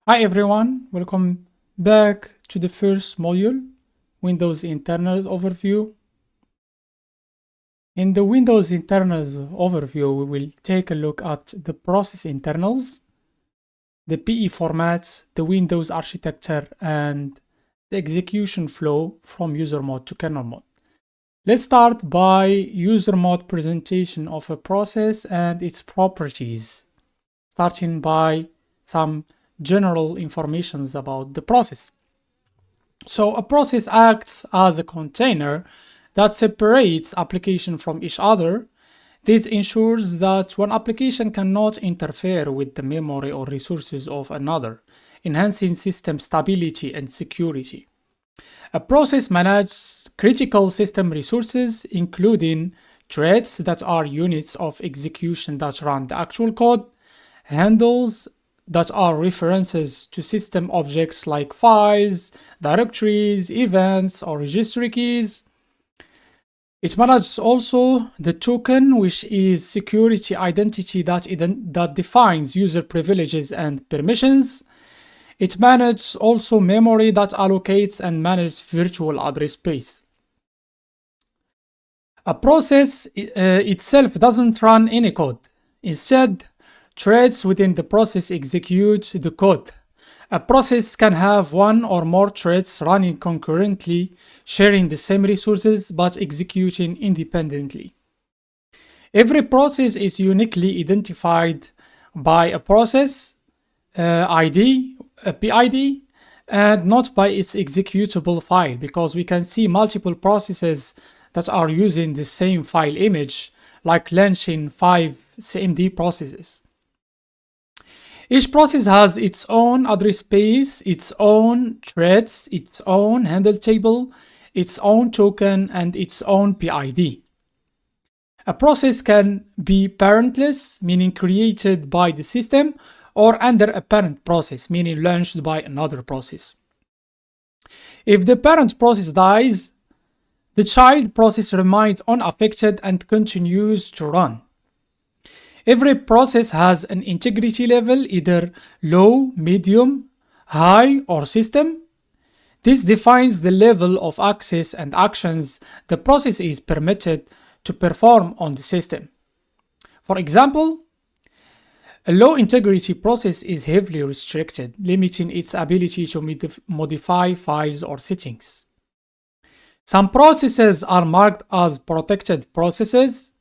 Hi everyone, welcome back to the first module, Windows Internals Overview. In the Windows Internals Overview, we will take a look at the process internals, the PE formats, the Windows architecture, and the execution flow from user mode to kernel mode. Let's start by user mode presentation of a process and its properties, starting by some general informations about the process. So a process acts as a container that separates application from each other. This ensures that one application cannot interfere with the memory or resources of another, enhancing system stability and security. A process manages critical system resources, including threads that are units of execution that run the actual code, handles that are references to system objects like files, directories, events, or registry keys. It manages also the token, which is security identity that defines user privileges and permissions. It manages also memory that allocates and manages virtual address space. A process itself doesn't run any code. Instead, threads within the process execute the code. A process can have one or more threads running concurrently, sharing the same resources but executing independently. Every process is uniquely identified by a process ID, a PID, and not by its executable file, because we can see multiple processes that are using the same file image, like launching 5 CMD processes. Each process has its own address space, its own threads, its own handle table, its own token, and its own PID. A process can be parentless, meaning created by the system, or under a parent process, meaning launched by another process. If the parent process dies, the child process remains unaffected and continues to run. Every process has an integrity level, either low, medium, high, or system. This defines the level of access and actions the process is permitted to perform on the system. For example, a low integrity process is heavily restricted, limiting its ability to modify files or settings. Some processes are marked as protected processes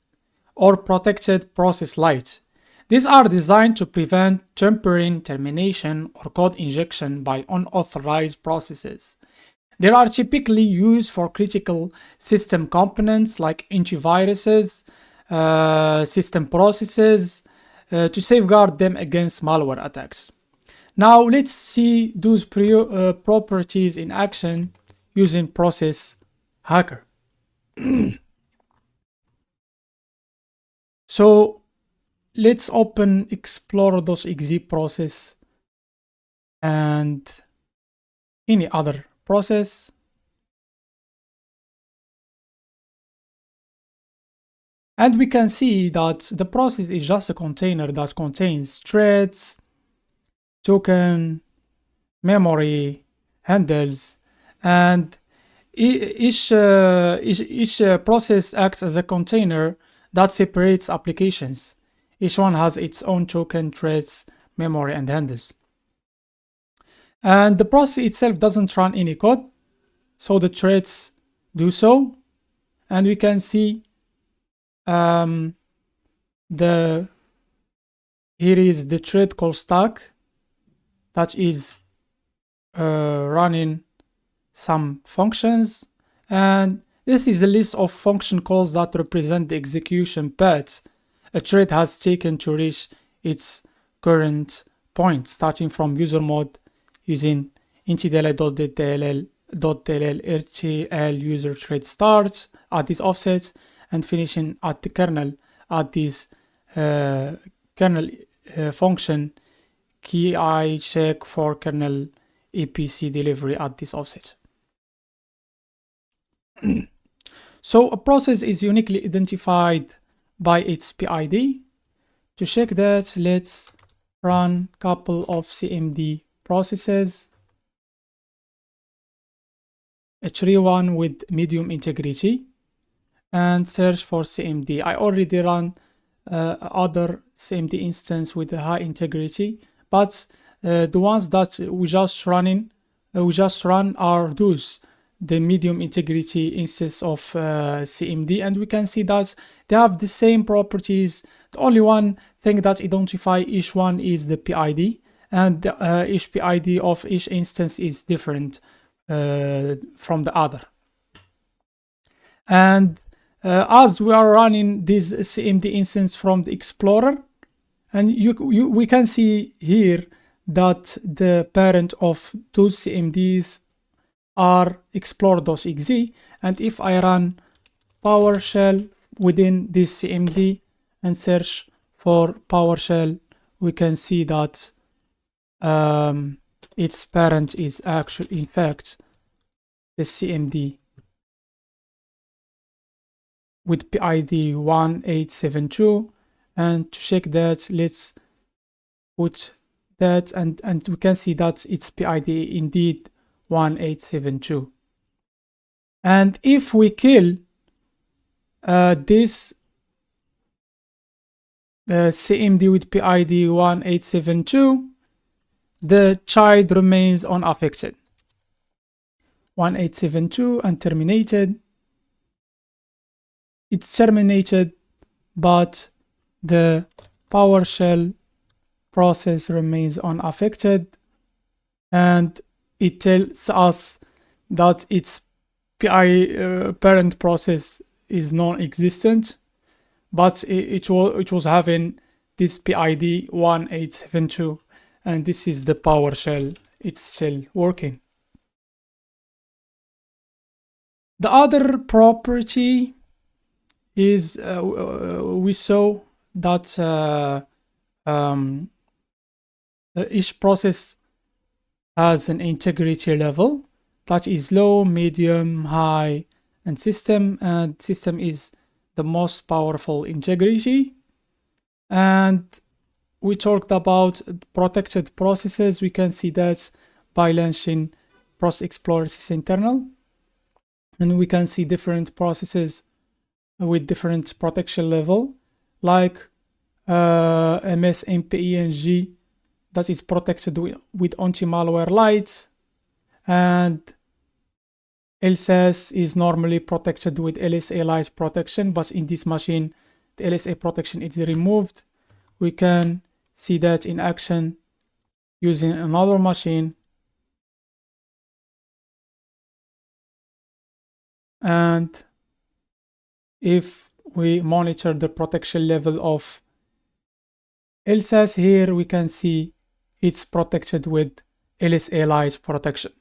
or protected process light. These are designed to prevent tampering, termination, or code injection by unauthorized processes. They are typically used for critical system components like antiviruses, system processes, to safeguard them against malware attacks. Now let's see those properties in action using Process Hacker. So let's open Explorer.exe process and any other process. And we can see that the process is just a container that contains threads, token, memory, handles, and each process acts as a container that separates applications. Each one has its own token, threads, memory, and handles. And the process itself doesn't run any code, so the threads do so. And we can see here is the thread called stack that is running some functions, and this is a list of function calls that represent the execution path a thread has taken to reach its current point, starting from user mode using intdll.dll rtl user thread starts at this offset, and finishing at the kernel at this kernel function key check for kernel EPC delivery at this offset. So a process is uniquely identified by its PID. To check that, let's run a couple of CMD processes, a tree one with medium integrity, and search for CMD. I already run other CMD instance with a high integrity, but the ones that we just run are those, the medium integrity instance of CMD, and we can see that they have the same properties. The only one thing that identify each one is the PID, and each PID of each instance is different from the other. And as we are running this CMD instance from the Explorer, and we can see here that the parent of those CMDs are explorer.exe, and if I run PowerShell within this CMD and search for PowerShell, we can see that its parent is actually, in fact, the CMD with PID 1872. And to check that, let's put that, and we can see that its PID indeed 1872. And if we kill this CMD with PID 1872, the child remains unaffected. 1872 and terminated. It's terminated, but the PowerShell process remains unaffected, and it tells us that its parent process is non-existent, but it was having this PID 1872, and this is the PowerShell. It's still working. The other property is we saw that each process has an integrity level that is low, medium, high, and system is the most powerful integrity. And we talked about protected processes. We can see that by launching Process Explorer sysinternal, and we can see different processes with different protection level, like MS-MPENG that is protected with anti-malware light, and LSAS is normally protected with LSA light protection, but in this machine the LSA protection is removed. We can see that in action using another machine, and if we monitor the protection level of LSAS here, we can see it's protected with LSA light protection.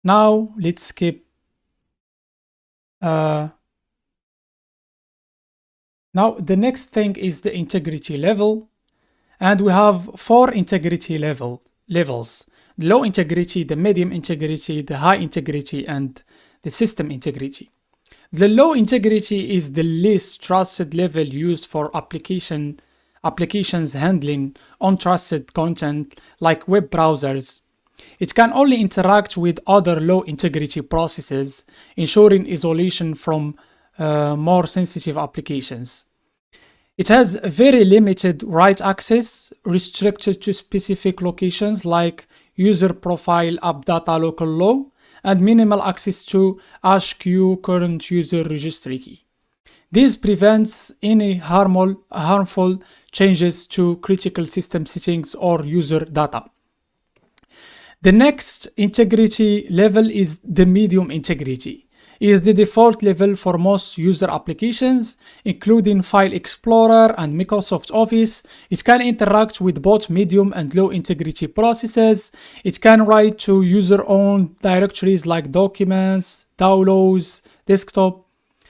Now let's skip. Now the next thing is the integrity level, and we have 4 integrity levels: the low integrity, the medium integrity, the high integrity, and the system integrity. The low integrity is the least trusted level used for applications handling untrusted content like web browsers. It can only interact with other low integrity processes, ensuring isolation from more sensitive applications. It has very limited write access, restricted to specific locations like user profile app data local low, and minimal access to HQ current user registry key. This prevents any harmful changes to critical system settings or user data. The next integrity level is the medium integrity. It is the default level for most user applications, including File Explorer and Microsoft Office. It can interact with both medium and low integrity processes. It can write to user-owned directories like documents, downloads, desktop,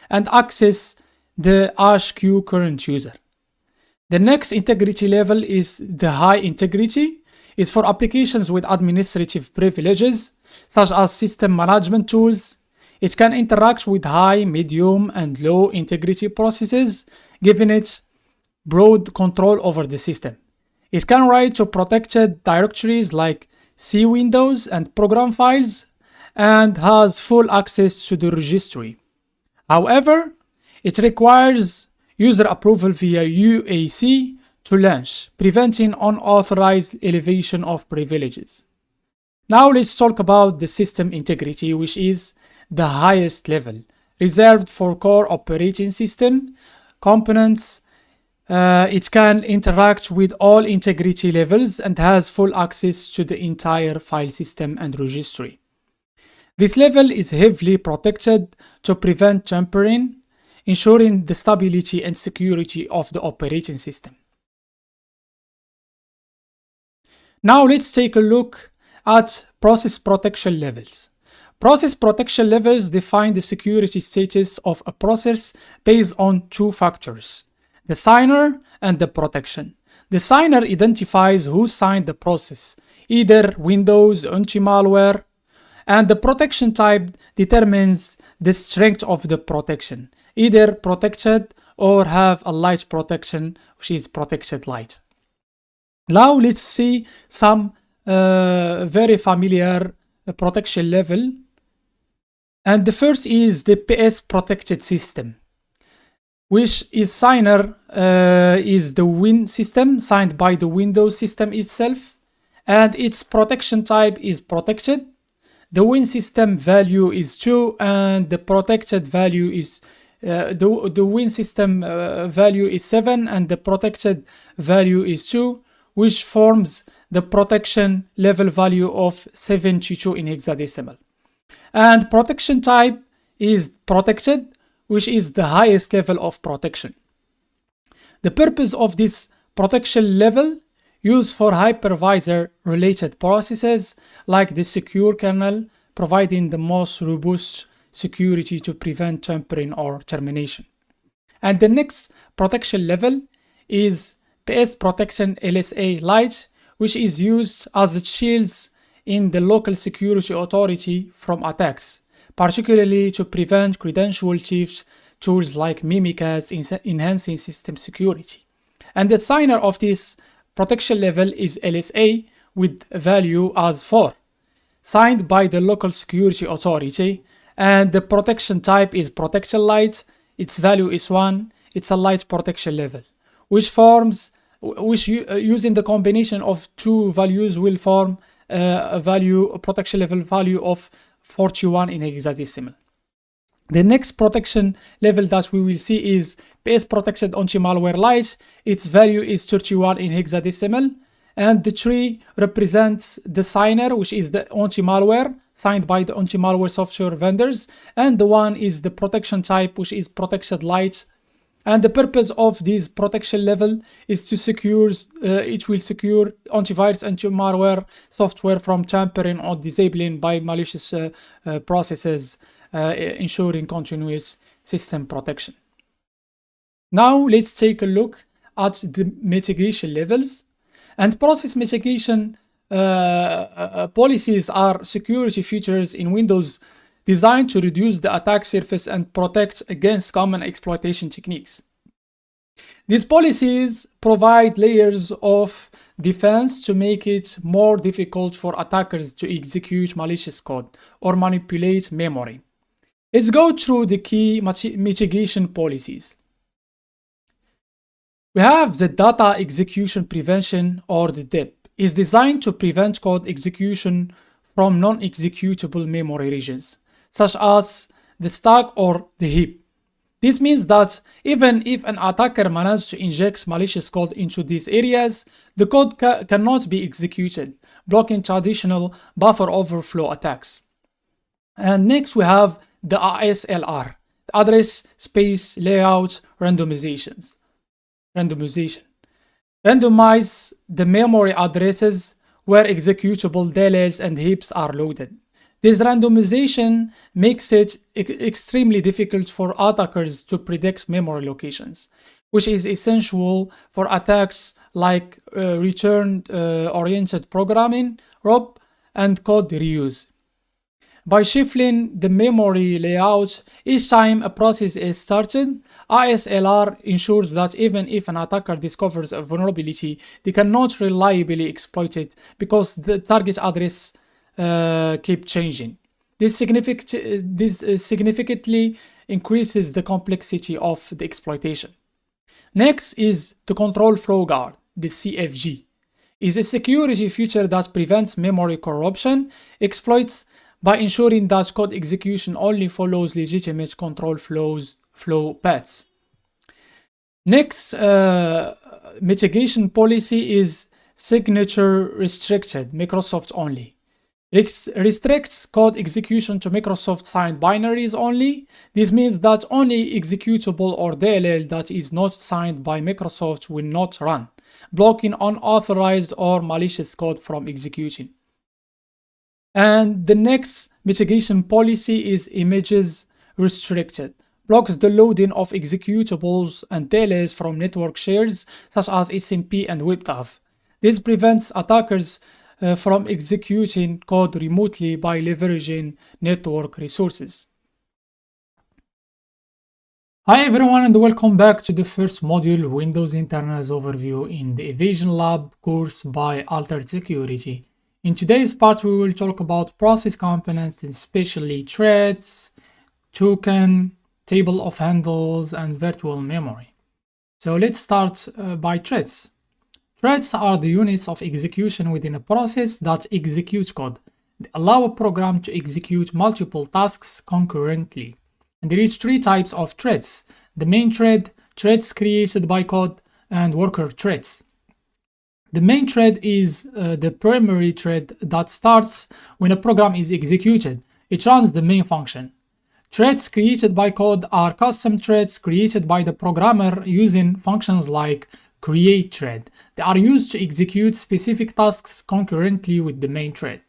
and access the HQ current user. The next integrity level is the high integrity. It's for applications with administrative privileges, such as system management tools. It can interact with high, medium, and low integrity processes, giving it broad control over the system. It can write to protected directories like C windows and program files and has full access to the registry. However, it requires user approval via UAC to launch, preventing unauthorized elevation of privileges. Now let's talk about the system integrity, which is the highest level, reserved for core operating system components. It can interact with all integrity levels and has full access to the entire file system and registry. This level is heavily protected to prevent tampering, ensuring the stability and security of the operating system. Now let's take a look at process protection levels. Process protection levels define the security status of a process based on two factors: the signer and the protection. The signer identifies who signed the process, either Windows, anti-malware, and the protection type determines the strength of the protection, either protected or have a light protection, which is protected light. Now let's see some very familiar protection level. And the first is the PS protected system, which is signer is the Win system signed by the Windows system itself, and its protection type is protected. The Win system value is 2, and the protected value is the Win system value is 7, and the protected value is 2, which forms the protection level value of 72 in hexadecimal. And protection type is protected, which is the highest level of protection. The purpose of this protection level used for hypervisor related processes like the secure kernel, providing the most robust security to prevent tampering or termination. And the next protection level is PS protection LSA Lite, which is used as it shields in the local security authority from attacks, particularly to prevent credential theft tools like Mimikatz, enhancing system security. And the signer of this protection level is LSA with value as 4, signed by the local security authority, and the protection type is protection light, its value is 1, it's a light protection level, which using the combination of two values will form a protection level value of 41 in hexadecimal. The next protection level that we will see is PS protected anti-malware light. Its value is 31 in hexadecimal, and the 3 represents the signer, which is the anti-malware signed by the anti-malware software vendors, and the 1 is the protection type, which is protected light. And the purpose of this protection level is to secure, it will secure antivirus and malware software from tampering or disabling by malicious processes, ensuring continuous system protection. Now let's take a look at the mitigation levels. And process mitigation policies are security features in Windows designed to reduce the attack surface and protect against common exploitation techniques. These policies provide layers of defense to make it more difficult for attackers to execute malicious code or manipulate memory. Let's go through the key mitigation policies. We have the data execution prevention, or the DEP. Is designed to prevent code execution from non-executable memory regions, such as the stack or the heap. This means that even if an attacker managed to inject malicious code into these areas, the code cannot be executed, blocking traditional buffer overflow attacks. And next we have the ASLR, address space layout randomization. Randomize the memory addresses where executable DLLs and heaps are loaded. This randomization makes it extremely difficult for attackers to predict memory locations, which is essential for attacks like return-oriented programming, ROP, and code reuse. By shuffling the memory layout each time a process is started, ISLR ensures that even if an attacker discovers a vulnerability, they cannot reliably exploit it because the target address keep changing. This significantly increases the complexity of the exploitation. Next is the Control Flow Guard, the CFG. Is a security feature that prevents memory corruption exploits by ensuring that code execution only follows legitimate control flow paths. Next mitigation policy is signature restricted, Microsoft only. Restricts code execution to Microsoft signed binaries only. This means that only executable or DLL that is not signed by Microsoft will not run, blocking unauthorized or malicious code from executing. And the next mitigation policy is images restricted. Blocks the loading of executables and DLLs from network shares such as SMP and WebDAV. This prevents attackers from executing code remotely by leveraging network resources. Hi everyone and welcome back to the first module, Windows Internals Overview in the Evasion Lab course by Altered Security. In today's part we will talk about process components, especially threads, token, table of handles, and virtual memory. So let's start by threads. Threads are the units of execution within a process that execute code. They allow a program to execute multiple tasks concurrently. And there is three types of threads: the main thread, threads created by code, and worker threads. The main thread is the primary thread that starts when a program is executed. It runs the main function. Threads created by code are custom threads created by the programmer using functions like create thread. They are used to execute specific tasks concurrently with the main thread.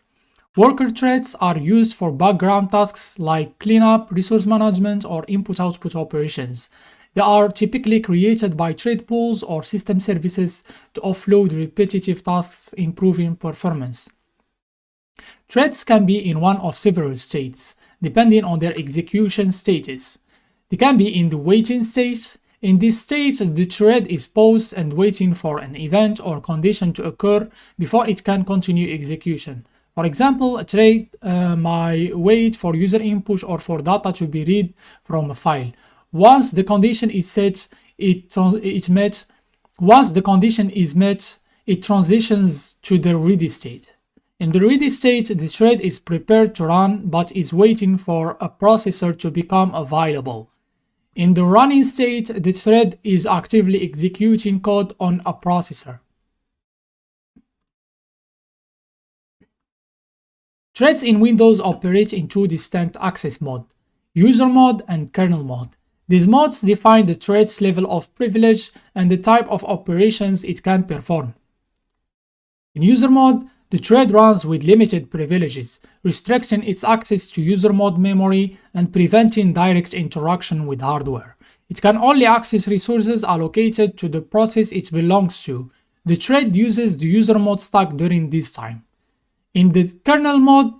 Worker threads are used for background tasks like cleanup, resource management, or input-output operations. They are typically created by thread pools or system services to offload repetitive tasks, improving performance. Threads can be in one of several states, depending on their execution status. They can be in the waiting state. In this state, the thread is paused and waiting for an event or condition to occur before it can continue execution. For example, a thread might wait for user input or for data to be read from a file. Once the condition is set, it transitions to the ready state. In the ready state, the thread is prepared to run but is waiting for a processor to become available. In the running state, the thread is actively executing code on a processor. Threads in Windows operate in two distinct access modes: user mode and kernel mode. These modes define the thread's level of privilege and the type of operations it can perform. In user mode, the thread runs with limited privileges, restricting its access to user mode memory and preventing direct interaction with hardware. It can only access resources allocated to the process it belongs to. The thread uses the user mode stack during this time. In the kernel mode,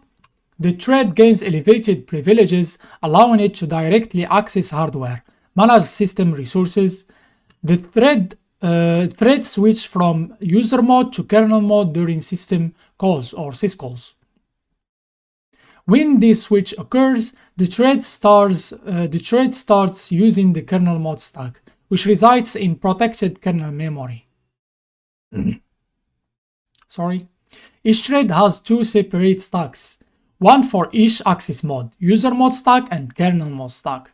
the thread gains elevated privileges, allowing it to directly access hardware, manage system resources. The thread switch from user mode to kernel mode during system calls or syscalls. When this switch occurs, the thread starts using the kernel mode stack, which resides in protected kernel memory. Each thread has two separate stacks, one for each access mode: user mode stack and kernel mode stack.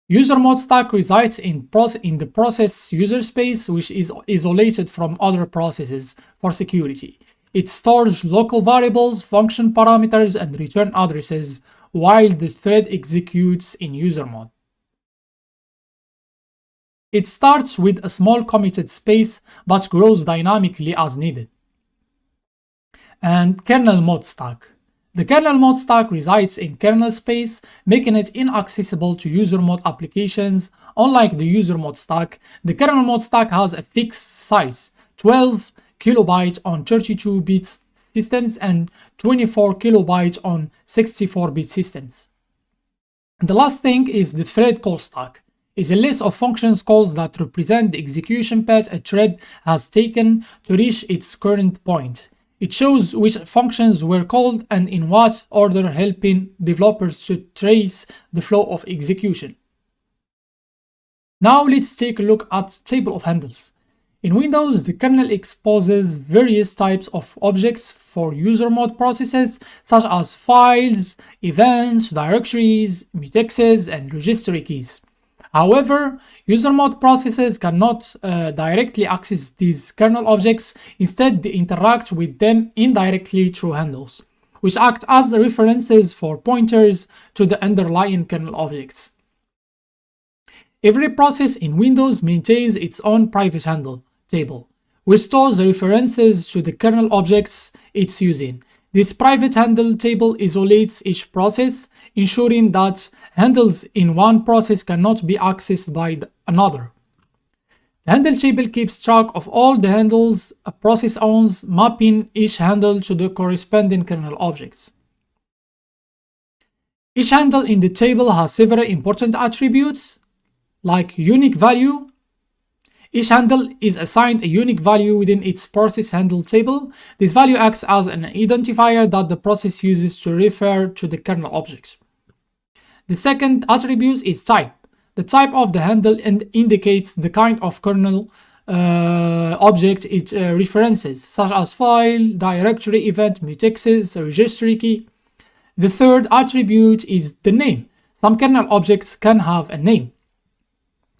User mode stack resides in the process user space, which is isolated from other processes for security. It stores local variables, function parameters, and return addresses while the thread executes in user mode. It starts with a small committed space but grows dynamically as needed. And kernel mode stack. The kernel mode stack resides in kernel space, making it inaccessible to user mode applications. Unlike the user mode stack, the kernel mode stack has a fixed size, 12 kilobytes on 32 bits systems and 24 kilobytes on 64-bit systems. And the last thing is the thread call stack. Is a list of functions calls that represent the execution path a thread has taken to reach its current point. It shows which functions were called and in what order, helping developers to trace the flow of execution. Now let's take a look at table of handles. In Windows, the kernel exposes various types of objects for user mode processes such as files, events, directories, mutexes, and registry keys. However, user mode processes cannot directly access these kernel objects. Instead, they interact with them indirectly through handles, which act as references for pointers to the underlying kernel objects. Every process in Windows maintains its own private handle table, which stores the references to the kernel objects it's using. This private handle table isolates each process, ensuring that handles in one process cannot be accessed by another. The handle table keeps track of all the handles a process owns, mapping each handle to the corresponding kernel objects. Each handle in the table has several important attributes, like unique value. Each handle is assigned a unique value within its process handle table. This value acts as an identifier that the process uses to refer to the kernel object. The second attribute is type. The type of the handle indicates the kind of kernel object it references, such as file, directory, event, mutexes, registry key. The third attribute is the name. Some kernel objects can have a name.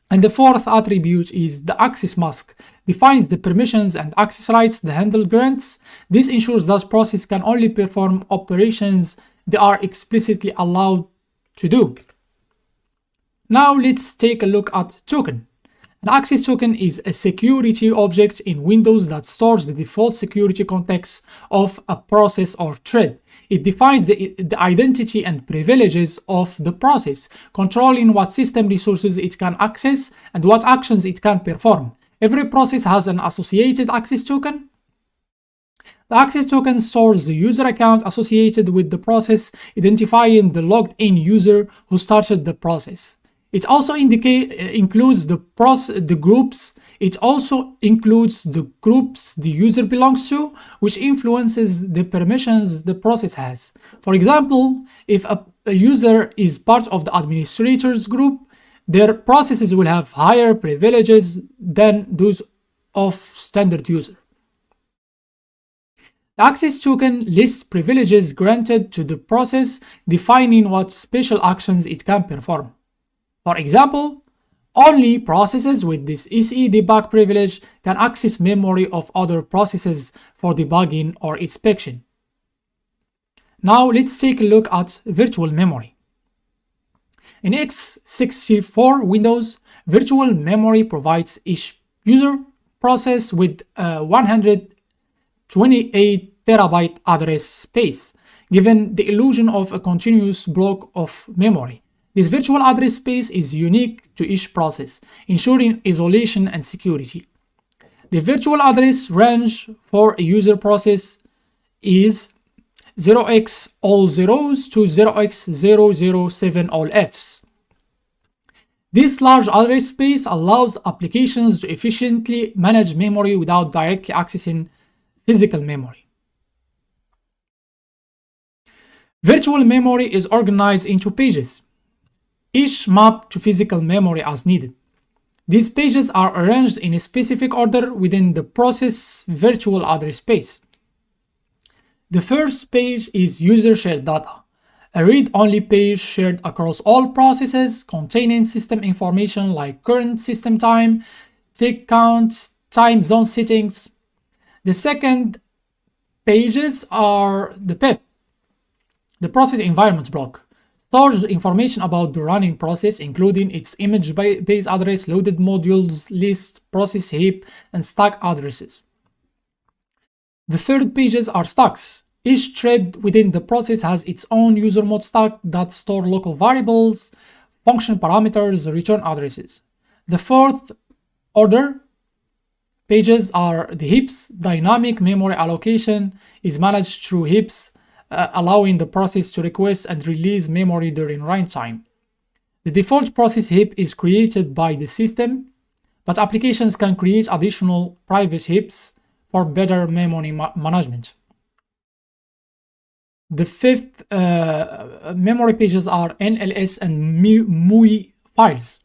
And the fourth attribute is the access mask, defines the permissions and access rights the handle grants. This ensures that process can only perform operations they are explicitly allowed to do. Now let's take a look at token. An access token is a security object in Windows that stores the default security context of a process or thread. It defines the identity and privileges of the process, controlling what system resources it can access and what actions it can perform. Every process has an associated access token. The access token stores the user account associated with the process, identifying the logged in user who started the process. It also includes the groups. It also includes the groups the user belongs to, which influences the permissions the process has. For example, if a user is part of the administrators group, their processes will have higher privileges than those of standard user. The access token lists privileges granted to the process, defining what special actions it can perform. For example, only processes with this SE debug privilege can access memory of other processes for debugging or inspection. Now let's take a look at virtual memory. In x64 Windows, virtual memory provides each user process with a 128 terabyte address space, given the illusion of a continuous block of memory. This virtual address space is unique to each process, ensuring isolation and security. The virtual address range for a user process is 0x all zeros to 0x007 all Fs. This large address space allows applications to efficiently manage memory without directly accessing physical memory. Virtual memory is organized into pages, each mapped to physical memory as needed. These pages are arranged in a specific order within the process virtual address space. The first page is user shared data, a read-only page shared across all processes containing system information like current system time, tick count, time zone settings. The second pages are the PEP, the process environment block. Stores information about the running process, including its image base address, loaded modules list, process heap, and stack addresses. The third pages are stacks. Each thread within the process has its own user mode stack that store local variables, function parameters, return addresses. The fourth order pages are the heaps. Dynamic memory allocation is managed through heaps, allowing the process to request and release memory during runtime. The default process heap is created by the system, but applications can create additional private heaps for better memory management. The fifth memory pages are NLS and MUI files.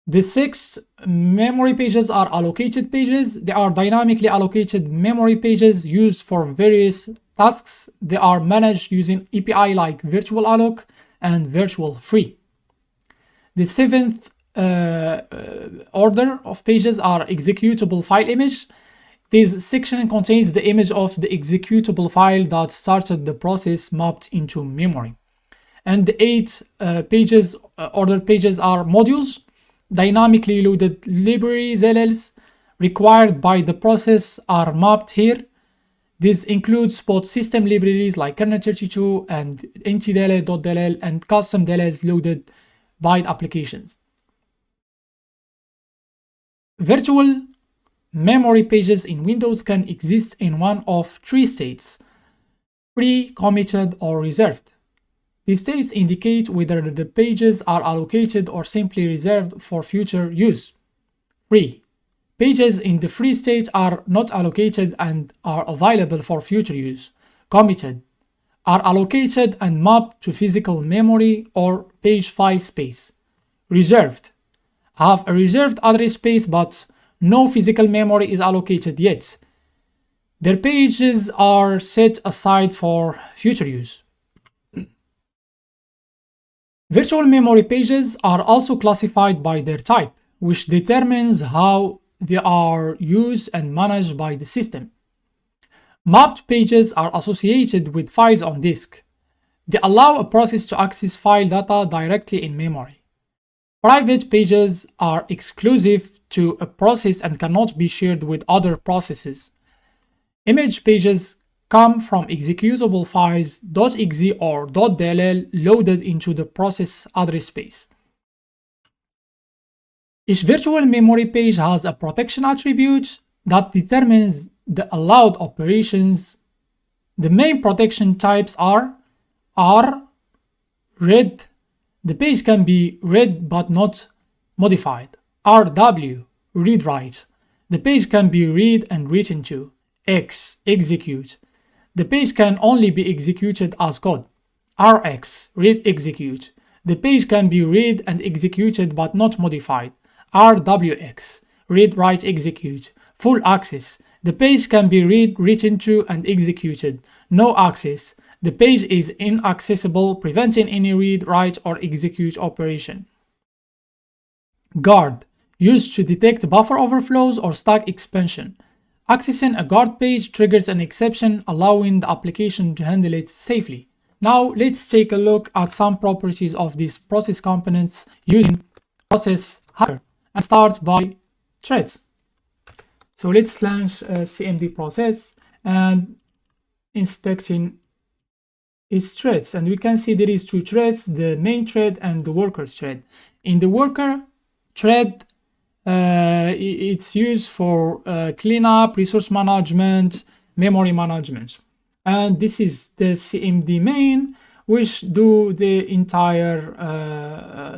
The sixth memory pages are allocated pages. They are dynamically allocated memory pages used for various tasks. They are managed using API like virtualalloc and virtualfree. The seventh order of pages are executable file image. This section contains the image of the executable file that started the process mapped into memory. And the eight ordered pages are modules. Dynamically loaded libraries (DLLs) required by the process are mapped here. This includes both system libraries like kernel32 and ntdll.dll and custom DLLs loaded by the applications. Virtual memory pages in Windows can exist in one of three states: free, committed, or reserved. These states indicate whether the pages are allocated or simply reserved for future use. Free. Pages in the free state are not allocated and are available for future use. Committed. Are allocated and mapped to physical memory or page file space. Reserved. Have a reserved address space but no physical memory is allocated yet. Their pages are set aside for future use. Virtual memory pages are also classified by their type, which determines how they are used and managed by the system. Mapped pages are associated with files on disk. They allow a process to access file data directly in memory. Private pages are exclusive to a process and cannot be shared with other processes. Image pages come from executable files .exe or .dll loaded into the process address space. Each virtual memory page has a protection attribute that determines the allowed operations. The main protection types are R, read. The page can be read but not modified. RW, read-write. The page can be read and written to. X, execute. The page can only be executed as code. Rx, read execute. The page can be read and executed but not modified. RWX, read write execute. Full access. The page can be read, written to, and executed. No access. The page is inaccessible, preventing any read, write, or execute operation. Guard, used to detect buffer overflows or stack expansion. Accessing a guard page triggers an exception, allowing the application to handle it safely. Now let's take a look at some properties of these process components using Process Hacker and start by threads. So let's launch a CMD process and inspecting its threads, and we can see there is two threads, the main thread and the worker thread. In the worker thread, it's used for cleanup, resource management, memory management, and this is the CMD main, which do the entire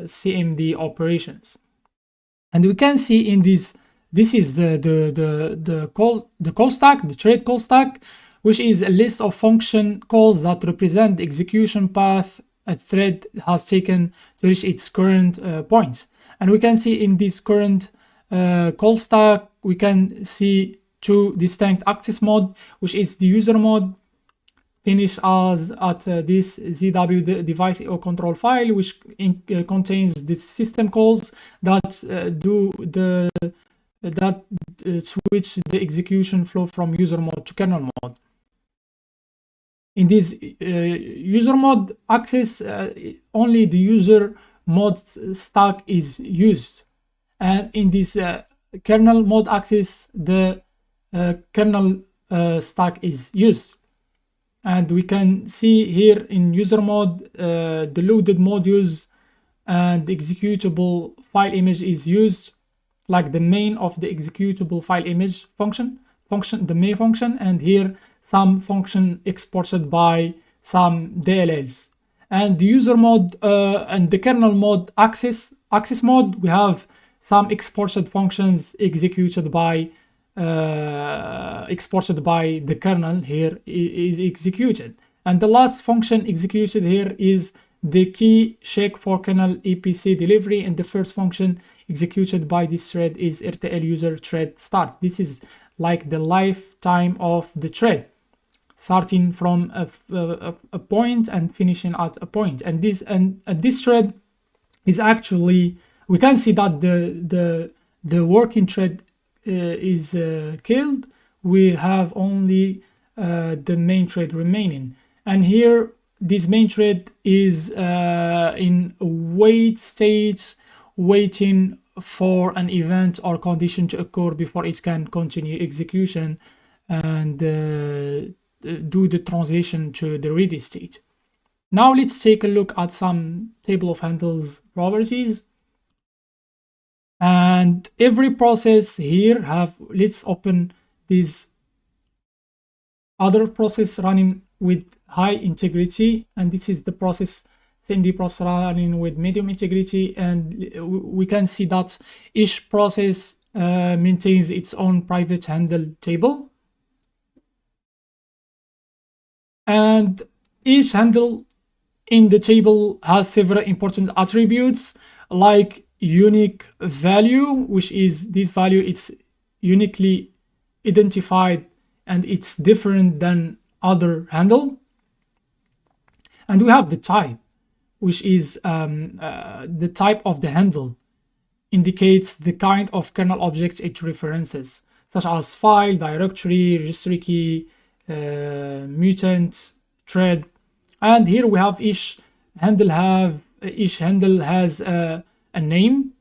CMD operations. And we can see in this is the call stack, the thread call stack, which is a list of function calls that represent the execution path a thread has taken to reach its current point. And we can see in this current call stack, we can see two distinct access mode, which is the user mode, finish as at this ZW device IO control file, which contains the system calls that switch the execution flow from user mode to kernel mode. In this user mode access, only the user mode stack is used, and in this kernel mode access, the kernel stack is used. And we can see here in user mode the loaded modules and the executable file image is used, like the main of the executable file image function, the main function, and here some function exported by some DLLs. And the user mode and the kernel mode access mode, we have some exported functions executed by the kernel here is executed. And the last function executed here is the key check for kernel EPC delivery, and the first function executed by this thread is RTL user thread start. This is like the lifetime of the thread, starting from a point and finishing at a point. And this thread is actually, we can see that the working thread is killed. We have only the main thread remaining, and here this main thread is in wait state, waiting for an event or condition to occur before it can continue execution and do the transition to the ready state. Now let's take a look at some table of handles properties. And every process here let's open this other process running with high integrity, and this is the process CMD process running with medium integrity, and we can see that each process maintains its own private handle table, and each handle in the table has several important attributes like unique value, which is this value, it's uniquely identified and it's different than other handle. And we have the type, which is the type of the handle indicates the kind of kernel object it references, such as file, directory, registry key, mutant, thread. And here we have each handle has a name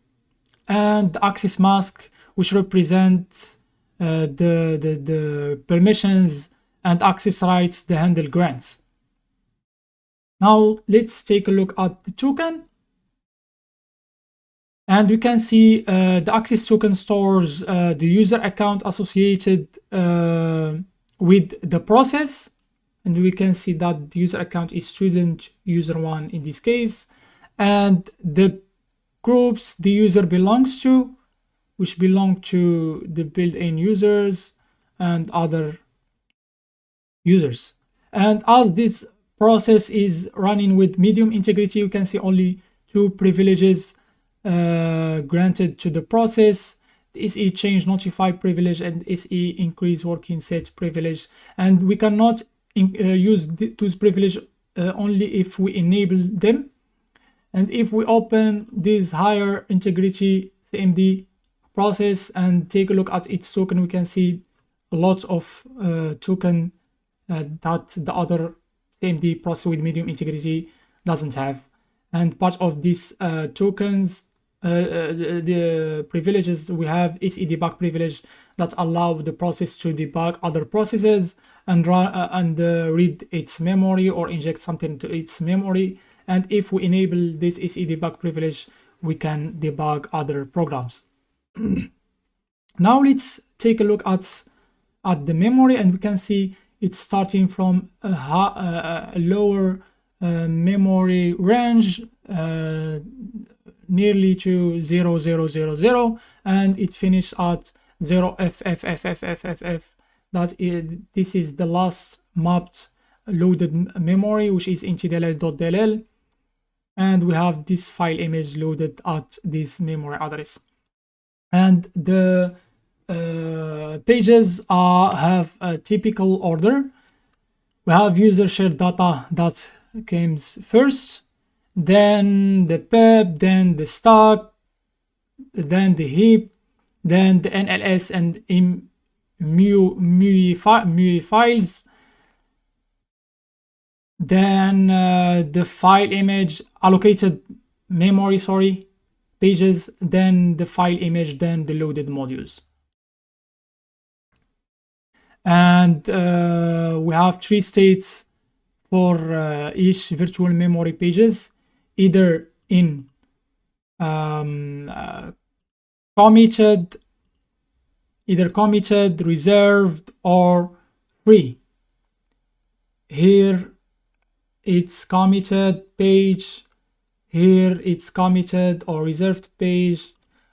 and the access mask, which represents the permissions and access rights the handle grants. Now let's take a look at the token, and we can see the access token stores the user account associated with the process, and we can see that the user account is student user1 in this case, and the groups the user belongs to, which belong to the built-in users and other users. And as this process is running with medium integrity, you can see only 2 privileges granted to the process: the SE change notify privilege and SE increase working set privilege. And we cannot use those privilege only if we enable them. And if we open this higher integrity CMD process and take a look at its token, we can see a lot of token that the other CMD process with medium integrity doesn't have. And part of these tokens, the privileges, we have SE debug privilege that allow the process to debug other processes and read its memory or inject something to its memory. And if we enable this SE debug privilege, we can debug other programs. Now let's take a look at the memory, and we can see it's starting from a lower memory range, nearly to 0000, and it finished at 0FFFFFFF. This is the last mapped loaded memory, which is intdll.dll, and we have this file image loaded at this memory address. And the pages have a typical order. We have user shared data that comes first, then the pub, then the stack, then the heap, then the NLS and MUI files, then the file image allocated memory, pages, then the file image, then the loaded modules. And we have 3 states for each virtual memory pages, either in committed, either committed, reserved, or free. Here it's committed page, here it's committed or reserved page.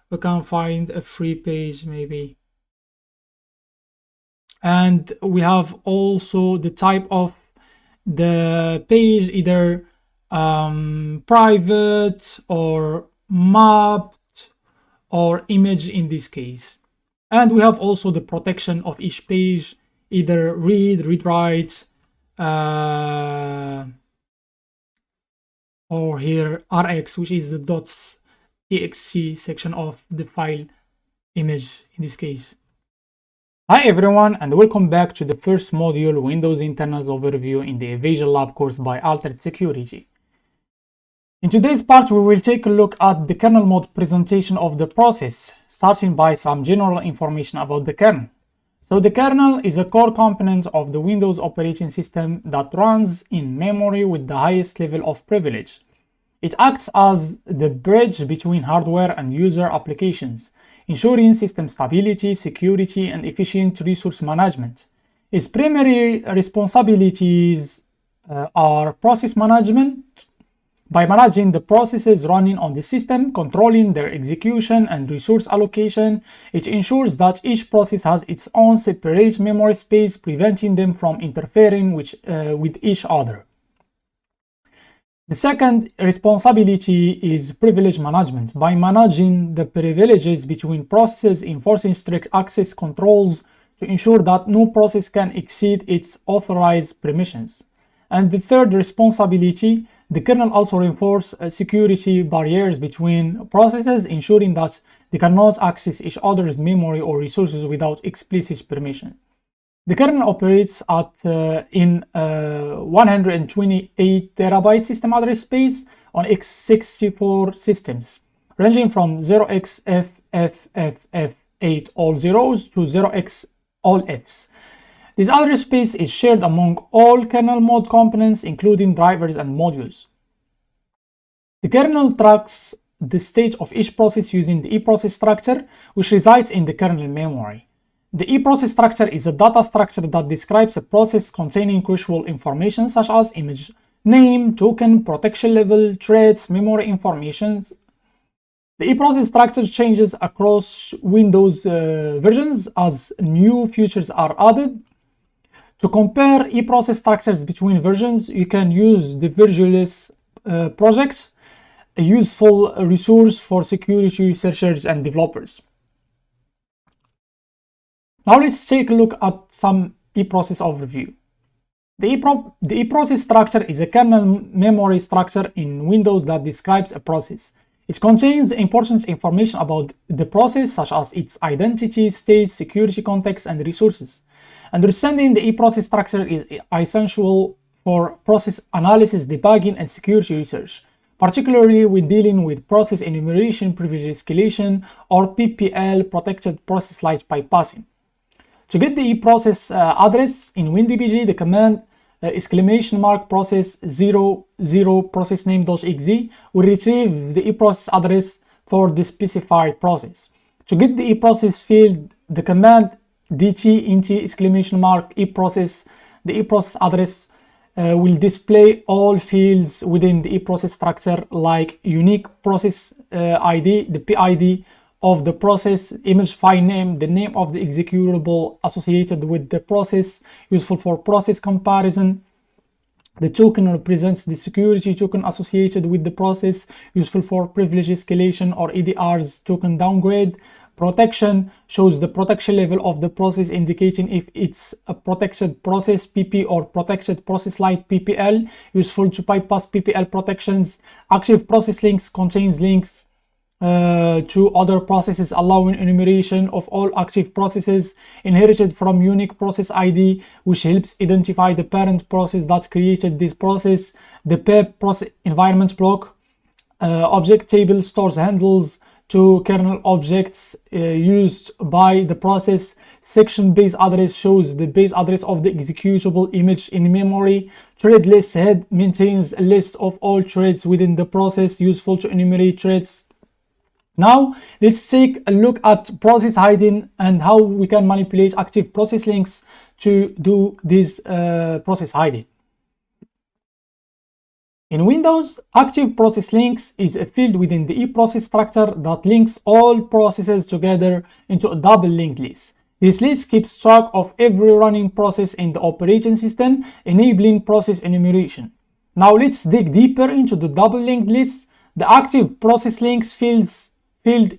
We can find a free page maybe. And we have also the type of the page, either private or mapped or image in this case. And we have also the protection of each page, either read, write, or here rx, which is the .txt section of the file image in this case. Hi everyone, and welcome back to the first module, Windows Internals Overview, in the Evasion Lab course by Altered Security. In today's part, we will take a look at the kernel mode presentation of the process, starting by some general information about the kernel. So the kernel is a core component of the Windows operating system that runs in memory with the highest level of privilege. It acts as the bridge between hardware and user applications, ensuring system stability, security, and efficient resource management. Its primary responsibilities are process management, by managing the processes running on the system, controlling their execution and resource allocation. It ensures that each process has its own separate memory space, preventing them from interfering with each other. The second responsibility is privilege management. By managing the privileges between processes, enforcing strict access controls to ensure that no process can exceed its authorized permissions. And the third responsibility, the kernel also reinforces security barriers between processes, ensuring that they cannot access each other's memory or resources without explicit permission. The kernel operates at in 128 terabyte system address space on x64 systems, ranging from 0xFFFF8 all zeros to 0x all Fs. This address space is shared among all kernel mode components, including drivers and modules. The kernel tracks the state of each process using the eProcess structure, which resides in the kernel memory. The eProcess structure is a data structure that describes a process containing crucial information such as image name, token, protection level, threads, memory information. The eProcess structure changes across Windows versions as new features are added. To compare eProcess structures between versions, you can use the Virtualis project, a useful resource for security researchers and developers. Now let's take a look at some eProcess overview. The eProcess structure is a kernel memory structure in Windows that describes a process. It contains important information about the process, such as its identity, state, security context, and resources. Understanding the eProcess structure is essential for process analysis, debugging, and security research, particularly when dealing with process enumeration, privilege escalation, or PPL, protected process light bypassing. To get the eProcess address in WinDBG, the command !process 00 process name.exe will retrieve the eProcess address for the specified process. To get the eProcess field, the command !int eProcess, the eProcess address will display all fields within the eProcess structure, like unique process ID, the PID of the process, image file name, the name of the executable associated with the process, useful for process comparison. The token represents the security token associated with the process, useful for privilege escalation or EDR's token downgrade. Protection shows the protection level of the process, indicating if it's a protected process PP or protected process light PPL, useful to bypass PPL protections. Active process links contains links to other processes, allowing enumeration of all active processes. Inherited from unique process ID, which helps identify the parent process that created this process. The PEP process environment block object table stores handles to kernel objects used by the process. Section base address shows the base address of the executable image in memory. Thread list head maintains a list of all threads within the process, useful to enumerate threads. Now, let's take a look at process hiding and how we can manipulate active process links to do this process hiding. In Windows, active process links is a field within the eProcess structure that links all processes together into a double linked list. This list keeps track of every running process in the operating system, enabling process enumeration. Now let's dig deeper into the double linked list. The active process links field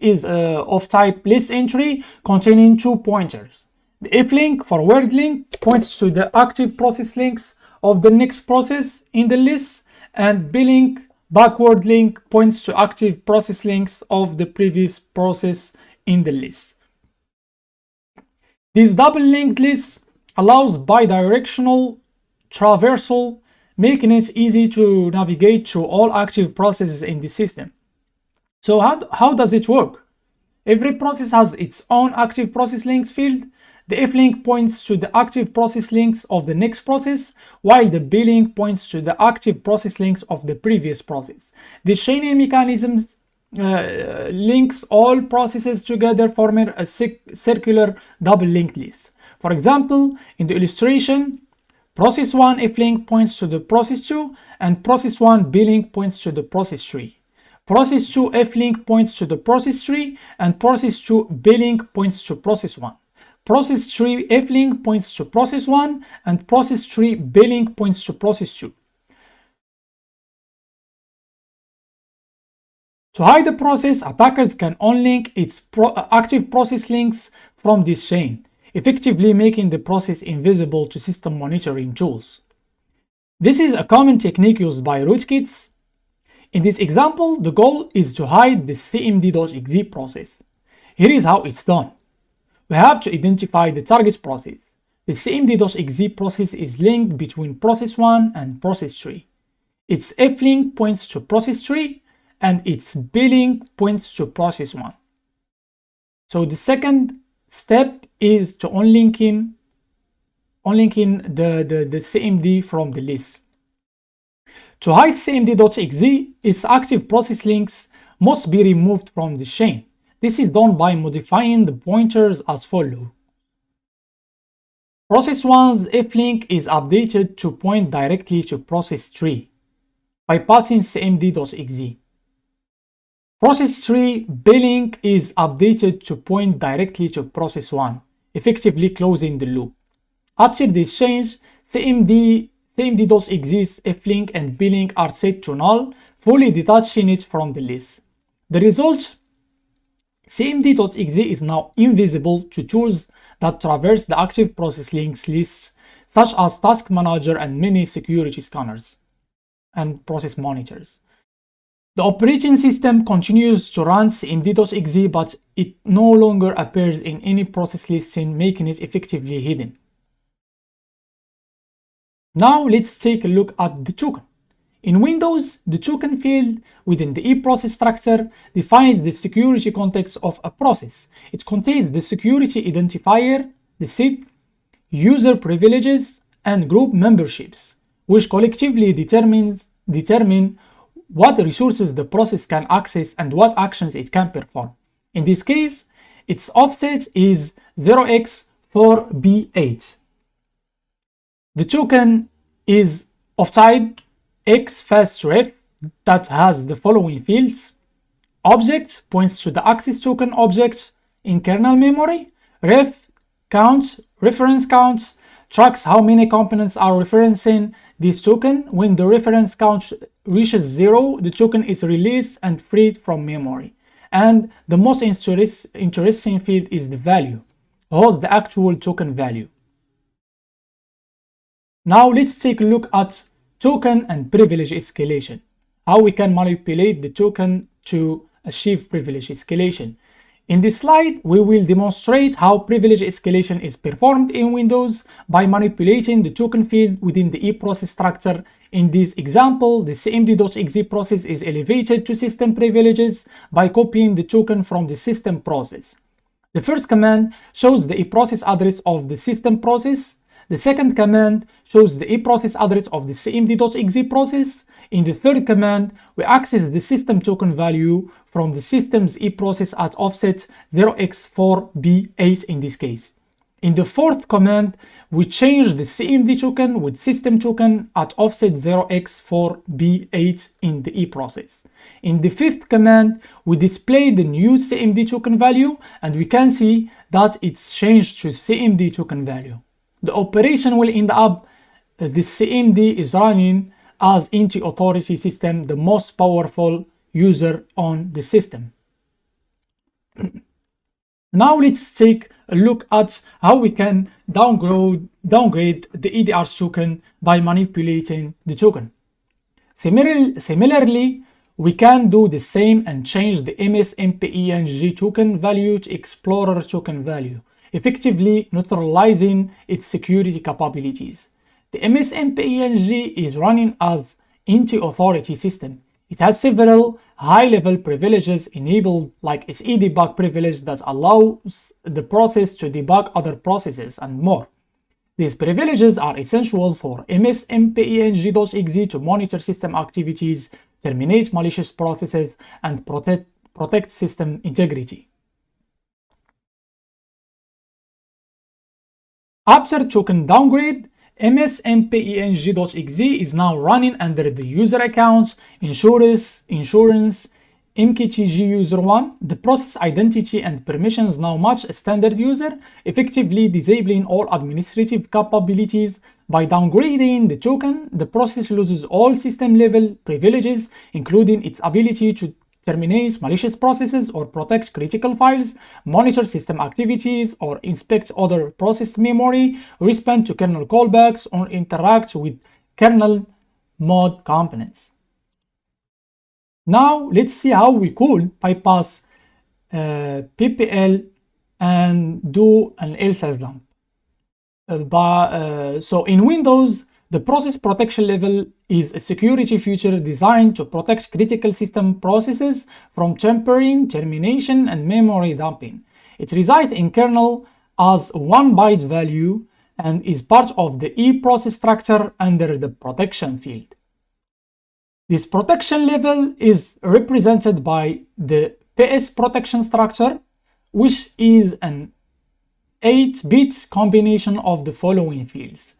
is of type list entry containing 2 pointers. The flink for word link points to the active process links of the next process in the list, and blink backward link points to active process links of the previous process in the list. This double linked list allows bidirectional traversal, making it easy to navigate through all active processes in the system. So how does it work? Every process has its own active process links field. The flink points to the active process links of the next process, while the blink points to the active process links of the previous process. The chaining mechanism links all processes together, forming a circular double linked list. For example, in the illustration, process 1 flink points to the process 2, and process 1 blink points to the process 3. Process 2 flink points to the process 3, and process 2 blink points to process 1. Process 3 flink points to process 1, and process 3 blink points to process 2. To hide the process, attackers can unlink its active process links from this chain, effectively making the process invisible to system monitoring tools. This is a common technique used by rootkits. In this example, the goal is to hide the cmd.exe process. Here is how it's done. We have to identify the target process. The cmd.exe process is linked between process 1 and process 3. Its flink points to process 3, and its blink points to process 1. So the second step is to unlinking the cmd from the list. To hide cmd.exe, its active process links must be removed from the chain. This is done by modifying the pointers as follows. Process 1's flink is updated to point directly to process 3 by passing cmd.exe. Process 3 blink is updated to point directly to process 1, effectively closing the loop. After this change, cmd.exe's flink and blink are set to null, fully detaching it from the list. The result, cmd.exe is now invisible to tools that traverse the active process links lists, such as Task Manager and many security scanners and process monitors. The operating system continues to run cmd.exe, but it no longer appears in any process listing, making it effectively hidden. Now let's take a look at the token. In Windows, the token field within the eProcess structure defines the security context of a process. It contains the security identifier, the SID, user privileges, and group memberships, which collectively determine what resources the process can access and what actions it can perform. In this case, its offset is 0x4b8. The token is of type xFastRef that has the following fields. Object points to the access token object in kernel memory. Ref count, reference counts, tracks how many components are referencing this token. When the reference count reaches 0, the token is released and freed from memory. And the most interesting field is the value, holds the actual token value. Now let's take a look at token and privilege escalation, how we can manipulate the token to achieve privilege escalation. In this slide, we will demonstrate how privilege escalation is performed in Windows by manipulating the token field within the eProcess structure. In this example, the cmd.exe process is elevated to system privileges by copying the token from the system process. The first command shows the eProcess address of the system process. The second command shows the eProcess address of the cmd.exe process. In the third command, we access the system token value from the system's eProcess at offset 0x4b8 in this case. In the fourth command, we change the CMD token with system token at offset 0x4b8 in the eProcess. In the fifth command, we display the new CMD token value, and we can see that it's changed to CMD token value. The operation will end up the CMD is running as NT authority system, the most powerful user on the system. Now let's take a look at how we can downgrade the EDR token by manipulating the token. Similarly, we can do the same and change the MS-MPENG token value to Explorer token value, effectively neutralizing its security capabilities. The MS-MPENG is running as NT authority system. It has several high-level privileges enabled, like SE-debug privilege that allows the process to debug other processes and more. These privileges are essential for MS-MPENG.exe to monitor system activities, terminate malicious processes, and protect system integrity. After token downgrade, MS-MPENG.exe is now running under the user accounts, insurance, MKTG user 1. The process identity and permissions now match a standard user, effectively disabling all administrative capabilities. By downgrading the token, the process loses all system-level privileges, including its ability to terminate malicious processes or protect critical files, monitor system activities, or inspect other process memory, respond to kernel callbacks, or interact with kernel mode components. Now let's see how we could bypass PPL and do an LSAS dump. So in Windows, the process protection level is a security feature designed to protect critical system processes from tampering, termination, and memory dumping. It resides in kernel as a 1-byte value and is part of the eProcess structure under the protection field. This protection level is represented by the PS protection structure, which is an 8-bit combination of the following fields.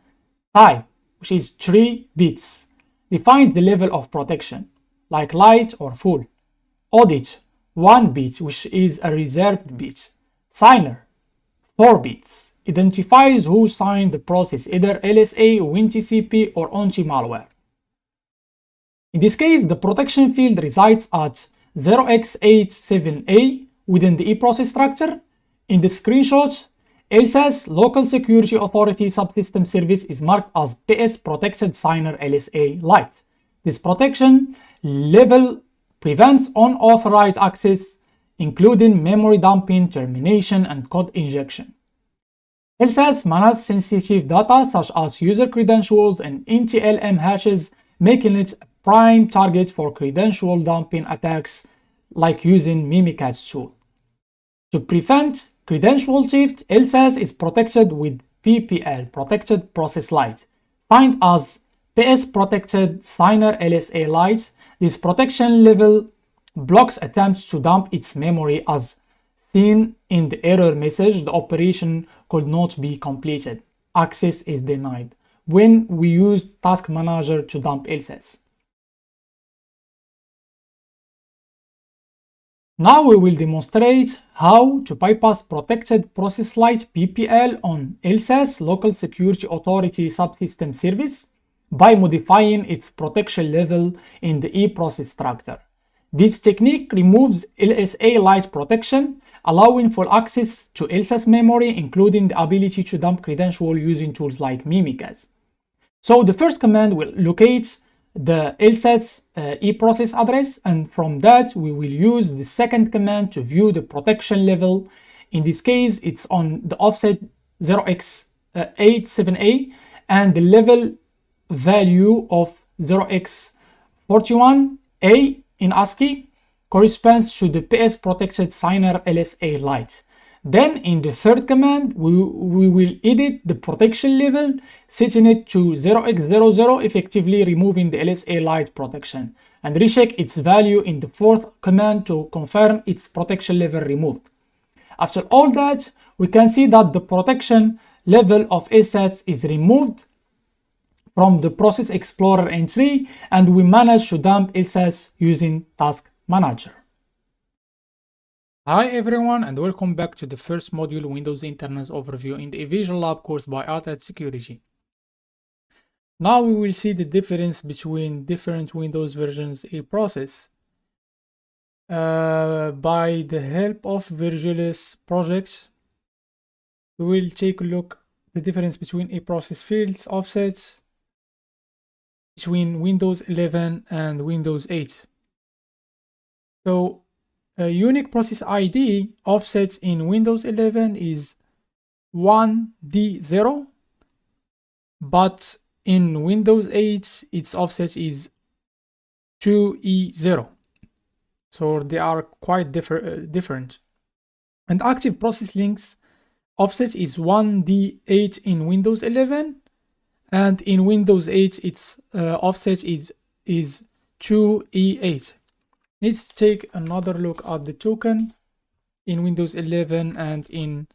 Type, which is 3 bits, defines the level of protection, like light or full. Audit, 1 bit, which is a reserved bit. Signer, 4 bits, identifies who signed the process, either LSA, WinTCP, or ONCHI malware. In this case, the protection field resides at 0x87A within the eProcess structure. In the screenshot, LSAS Local Security Authority Subsystem Service is marked as PS Protected Signer LSA Lite. This protection level prevents unauthorized access, including memory dumping, termination, and code injection. LSAS manages sensitive data such as user credentials and NTLM hashes, making it a prime target for credential dumping attacks like using Mimikatz tool. To prevent credential theft, LSAS is protected with PPL, Protected Process Lite, signed as PS Protected Signer LSA Lite. This protection level blocks attempts to dump its memory as seen in the error message. The operation could not be completed. Access is denied when we use Task Manager to dump LSAS. Now we will demonstrate how to bypass Protected Process Lite PPL on LSAS Local Security Authority Subsystem Service by modifying its protection level in the eProcess structure. This technique removes LSA Lite protection, allowing full access to LSAS memory, including the ability to dump credentials using tools like Mimikatz. So the first command will locate the LSAS eProcess address, and from that we will use the second command to view the protection level. In this case, it's on the offset 0x87A, and the level value of 0x41A in ASCII corresponds to the PS Protected Signer LSA Lite. Then in the third command, we will edit the protection level, setting it to 0x00, effectively removing the LSA light protection, and recheck its value in the fourth command to confirm its protection level removed. After all that, we can see that the protection level of LSAS is removed from the Process Explorer entry, and we managed to dump LSAS using Task Manager. Hi everyone, and welcome back to the first module, Windows Internals Overview, in the Evasion Lab course by Artad Security. Now we will see the difference between different Windows versions a process. By the help of Virtualis projects, we will take a look at the difference between a process fields offsets between Windows 11 and Windows 8. So a unique process ID offset in Windows 11 is 1D0, but in Windows 8 its offset is 2E0. So they are quite different. And active process links offset is 1D8 in Windows 11, and in Windows 8 its offset is 2E8. Let's take another look at the token in Windows 11 and in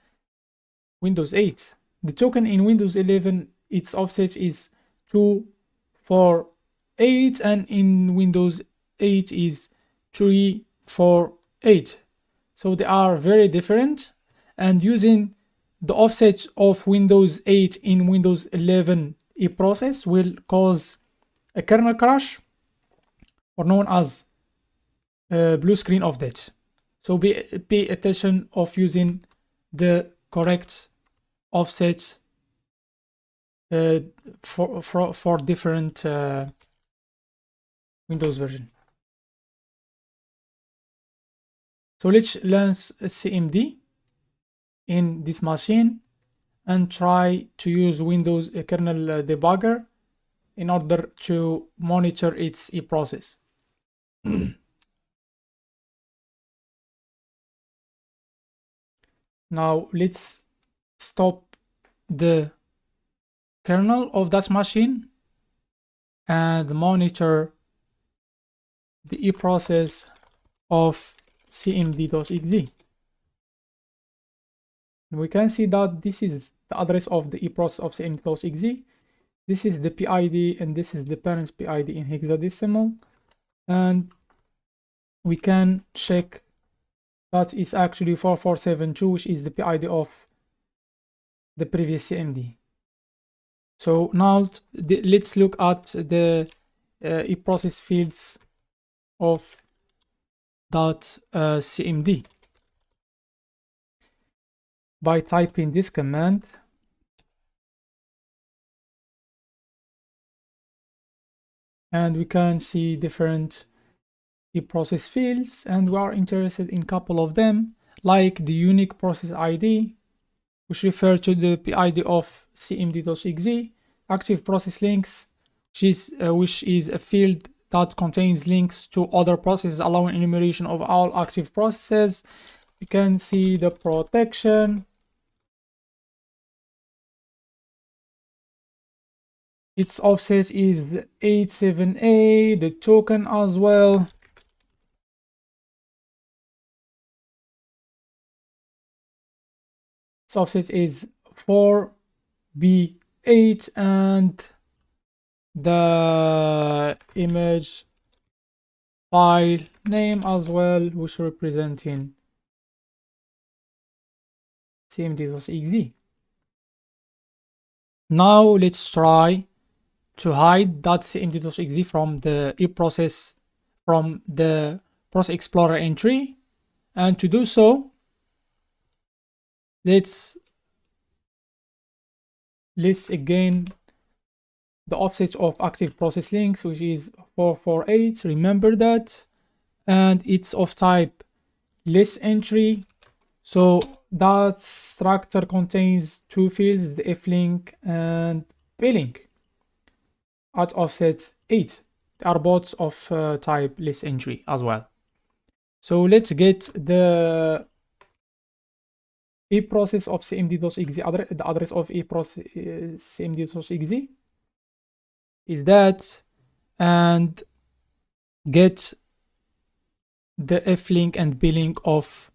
Windows 8. The token in Windows 11, its offset is 248, and in Windows 8 is 348. So they are very different, and using the offset of Windows 8 in Windows 11 a process will cause a kernel crash, or known as blue screen of death. So pay attention of using the correct offset for different Windows version. So let's launch CMD in this machine and try to use Windows kernel debugger in order to monitor its process. Now let's stop the kernel of that machine and monitor the process of cmd.exe. We can see that this is the address of the process of cmd.exe. This is the PID, and this is the parent's PID in hexadecimal, and we can check that is actually 4472, which is the PID of the previous CMD. So now let's look at the process fields of that CMD by typing this command. And we can see different process fields, and we are interested in a couple of them, like the unique process ID, which refers to the PID of cmd.exe, active process links, which is a field that contains links to other processes, allowing enumeration of all active processes. We can see the protection, its offset is 87A, the token as well. Its offset is 4B8, and the image file name as well, which representing cmd.exe. Now let's try to hide that cmd.exe from the process, from the Process Explorer entry, and to do so, let's list again the offset of active process links, which is 448. Remember that, and it's of type list entry. So that structure contains two fields, the f-link and p-link, at offset 8. They are both of type list entry as well. So let's get the eProcess of cmd.exe the address of eProcess cmd.exe is that, and get the flink and blink of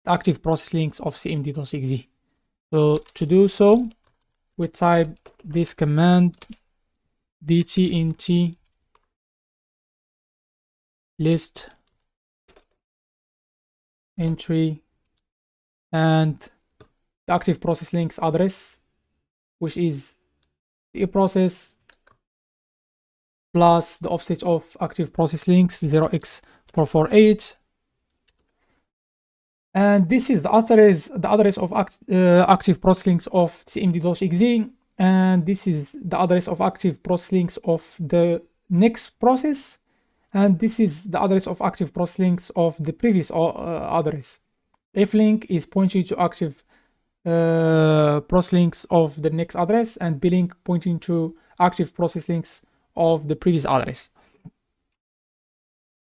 the active process links of cmd.exe. So to do so, we type this command dtnt list entry and the active process links address, which is the eProcess plus the offset of active process links 0x448, and this is the address of active process links of cmd.exe, and this is the address of active process links of the next process, and this is the address of active process links of the previous address. flink is pointing to active process links of the next address, and blink pointing to active process links of the previous address.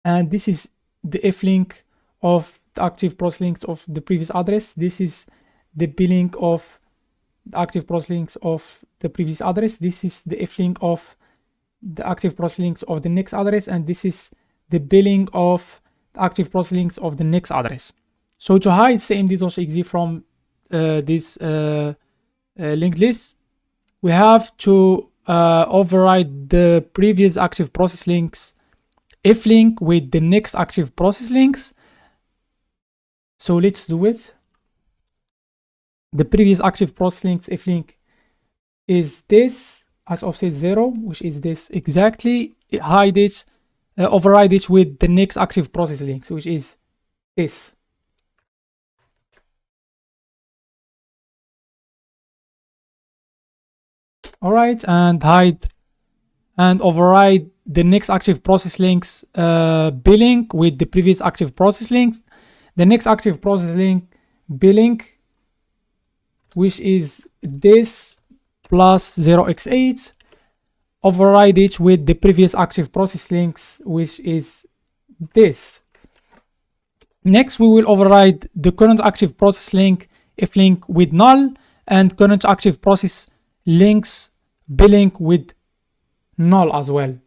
And this is the flink of the active process links of the previous address. This is the blink of the active process links of the previous address. This is the flink of the active process links of the next address, and this is the blink of the active process links of the next address. So to hide cmd.exe from this linked list, we have to override the previous active process links flink with the next active process links. So let's do it. The previous active process links flink is this at offset 0, which is this exactly. Hide it, override it with the next active process links, which is this. All right, and hide and override the next active process links blink with the previous active process links. The next active process link blink, which is this plus 0x8, override it with the previous active process links, which is this. Next, we will override the current active process link flink with null, and current active process links blink with null as well.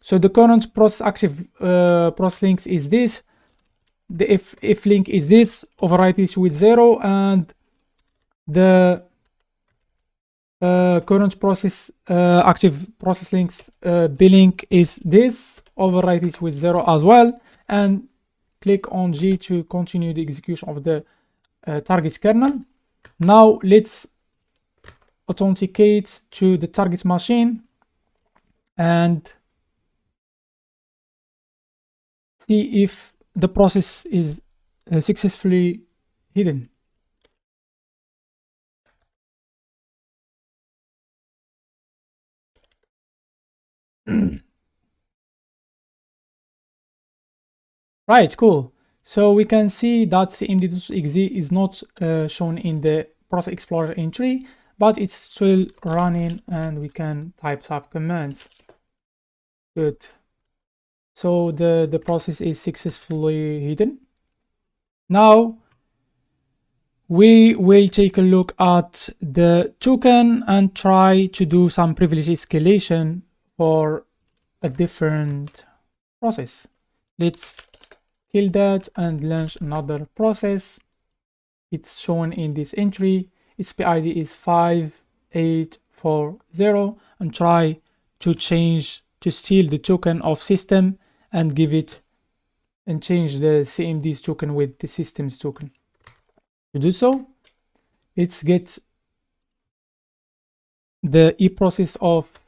So the current process active process links is this, the flink is this, override it with 0, and the current process active process links blink is this, override it with 0 as well, and click on G to continue the execution of the target kernel. Now let's authenticate to the target machine and see if the process is successfully hidden. Right, cool. So we can see that cmd.exe is not shown in the process explorer entry, but it's still running, and we can type sub commands. Good. So the process is successfully hidden. Now we will take a look at the token and try to do some privilege escalation for a different process. Let's kill that and launch another process. It's shown in this entry. Its PID is 5840, and try to steal the token of system and give it and change the CMD's token with the system's token. To do so, let's get the eProcess of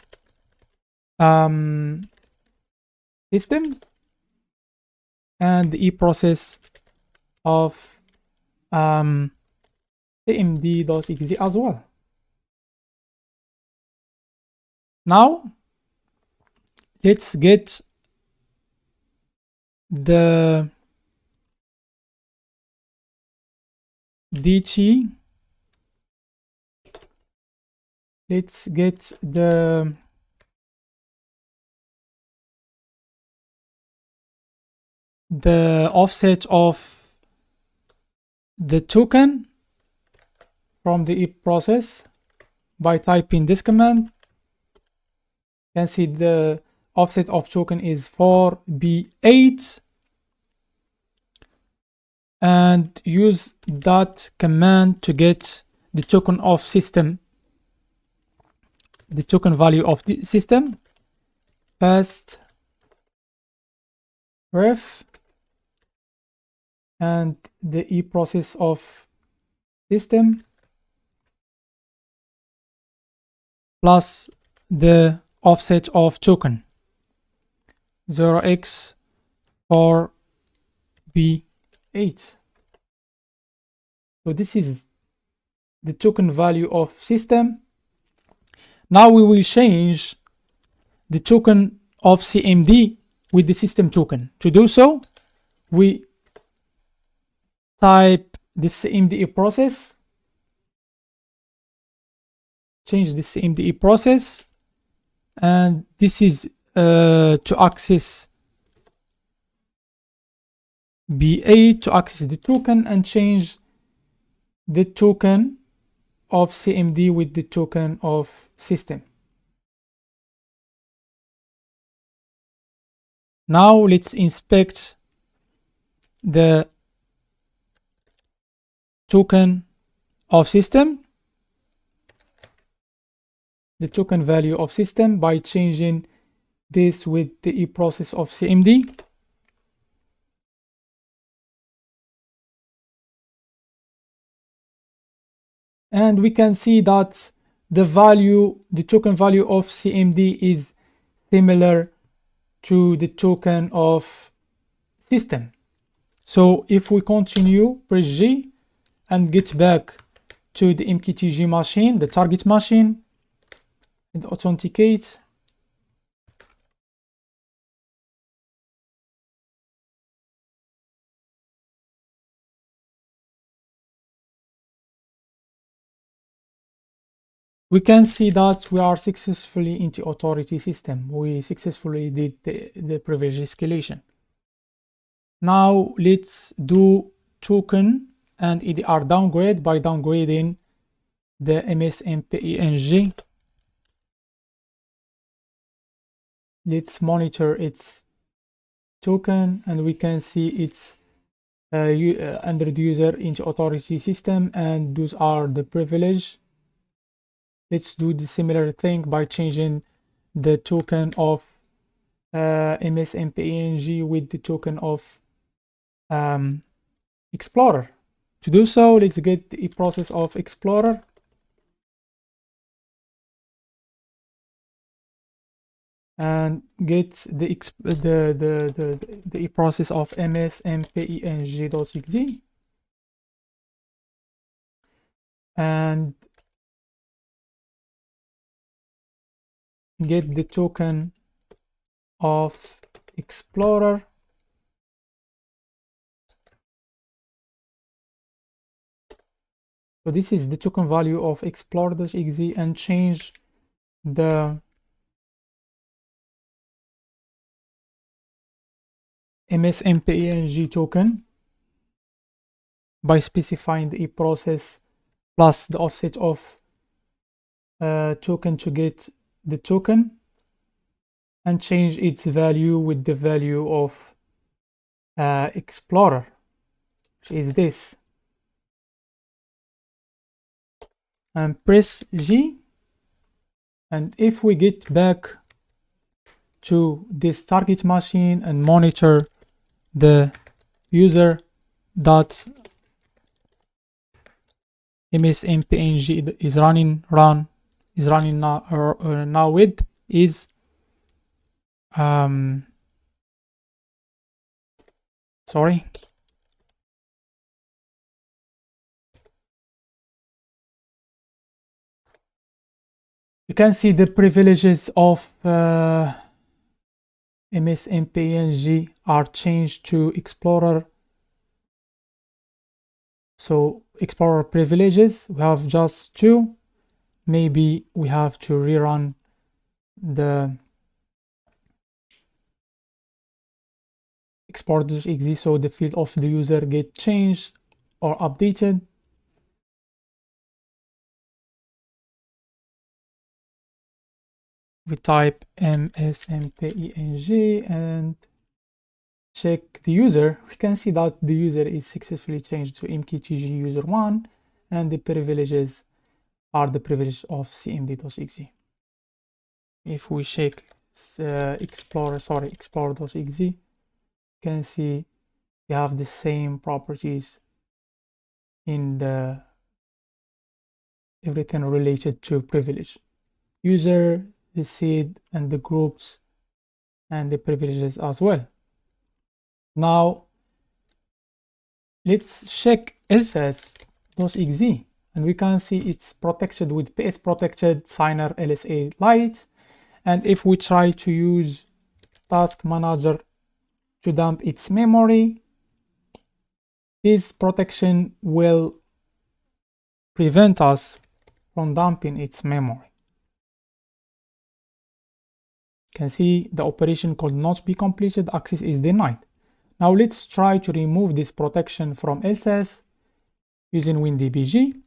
system and the eProcess of cmd.exe as well. Now let's get the DT. Let's get the offset of the token from the if process by typing this command. You can see the offset of token is 4b8, and use that command to get the token of system, the token value of the system. Fast ref and the e process of system plus the offset of token 0x4b8. So this is the token value of system. Now we will change the token of CMD with the system token. To do so, we type the CMD process, change the CMD process, and this is to access B8 to access the token, and change the token of CMD with the token of system. Now let's inspect the token of system, the token value of system, by changing this with the e process of CMD. And we can see that the token value of CMD is similar to the token of system. So if we continue, press G and get back to the MKTG machine, the target machine, and authenticate. We can see that we are successfully into authority system. We successfully did the privilege escalation. Now let's do token and EDR downgrade by downgrading the MSMPENG. Let's monitor its token, and we can see it's under the user into authority system, and those are the privilege. Let's do the similar thing by changing the token of MSMPENG with the token of Explorer. To do so, let's get the process of Explorer. And get the process of MSMPENG.exe, and get the token of Explorer. So this is the token value of Explorer.exe, and change the MSMPENG token by specifying the process plus the offset of token to get the token, and change its value with the value of Explorer, which is this, and press G. And if we get back to this target machine and monitor the user dot MSMPENG is running now with is sorry, you can see the privileges of MSMPENG are changed to Explorer. So Explorer privileges, we have just 2. Maybe we have to rerun the Explorer.exe so the field of the user get changed or updated. we type msmpeng and check the user, we can see that the user is successfully changed to mktg user 1 and the privileges are the privilege of cmd.exe. If we check explorer.exe, you can see we have the same properties in the everything related to privilege, user, the seed, and the groups, and the privileges as well. Now let's check lss.exe, and we can see it's protected with PS protected signer LSA Lite. And if we try to use task manager to dump its memory, this protection will prevent us from dumping its memory. You can see the operation called not be completed, access is denied. Now let's try to remove this protection from LSS using WinDBG.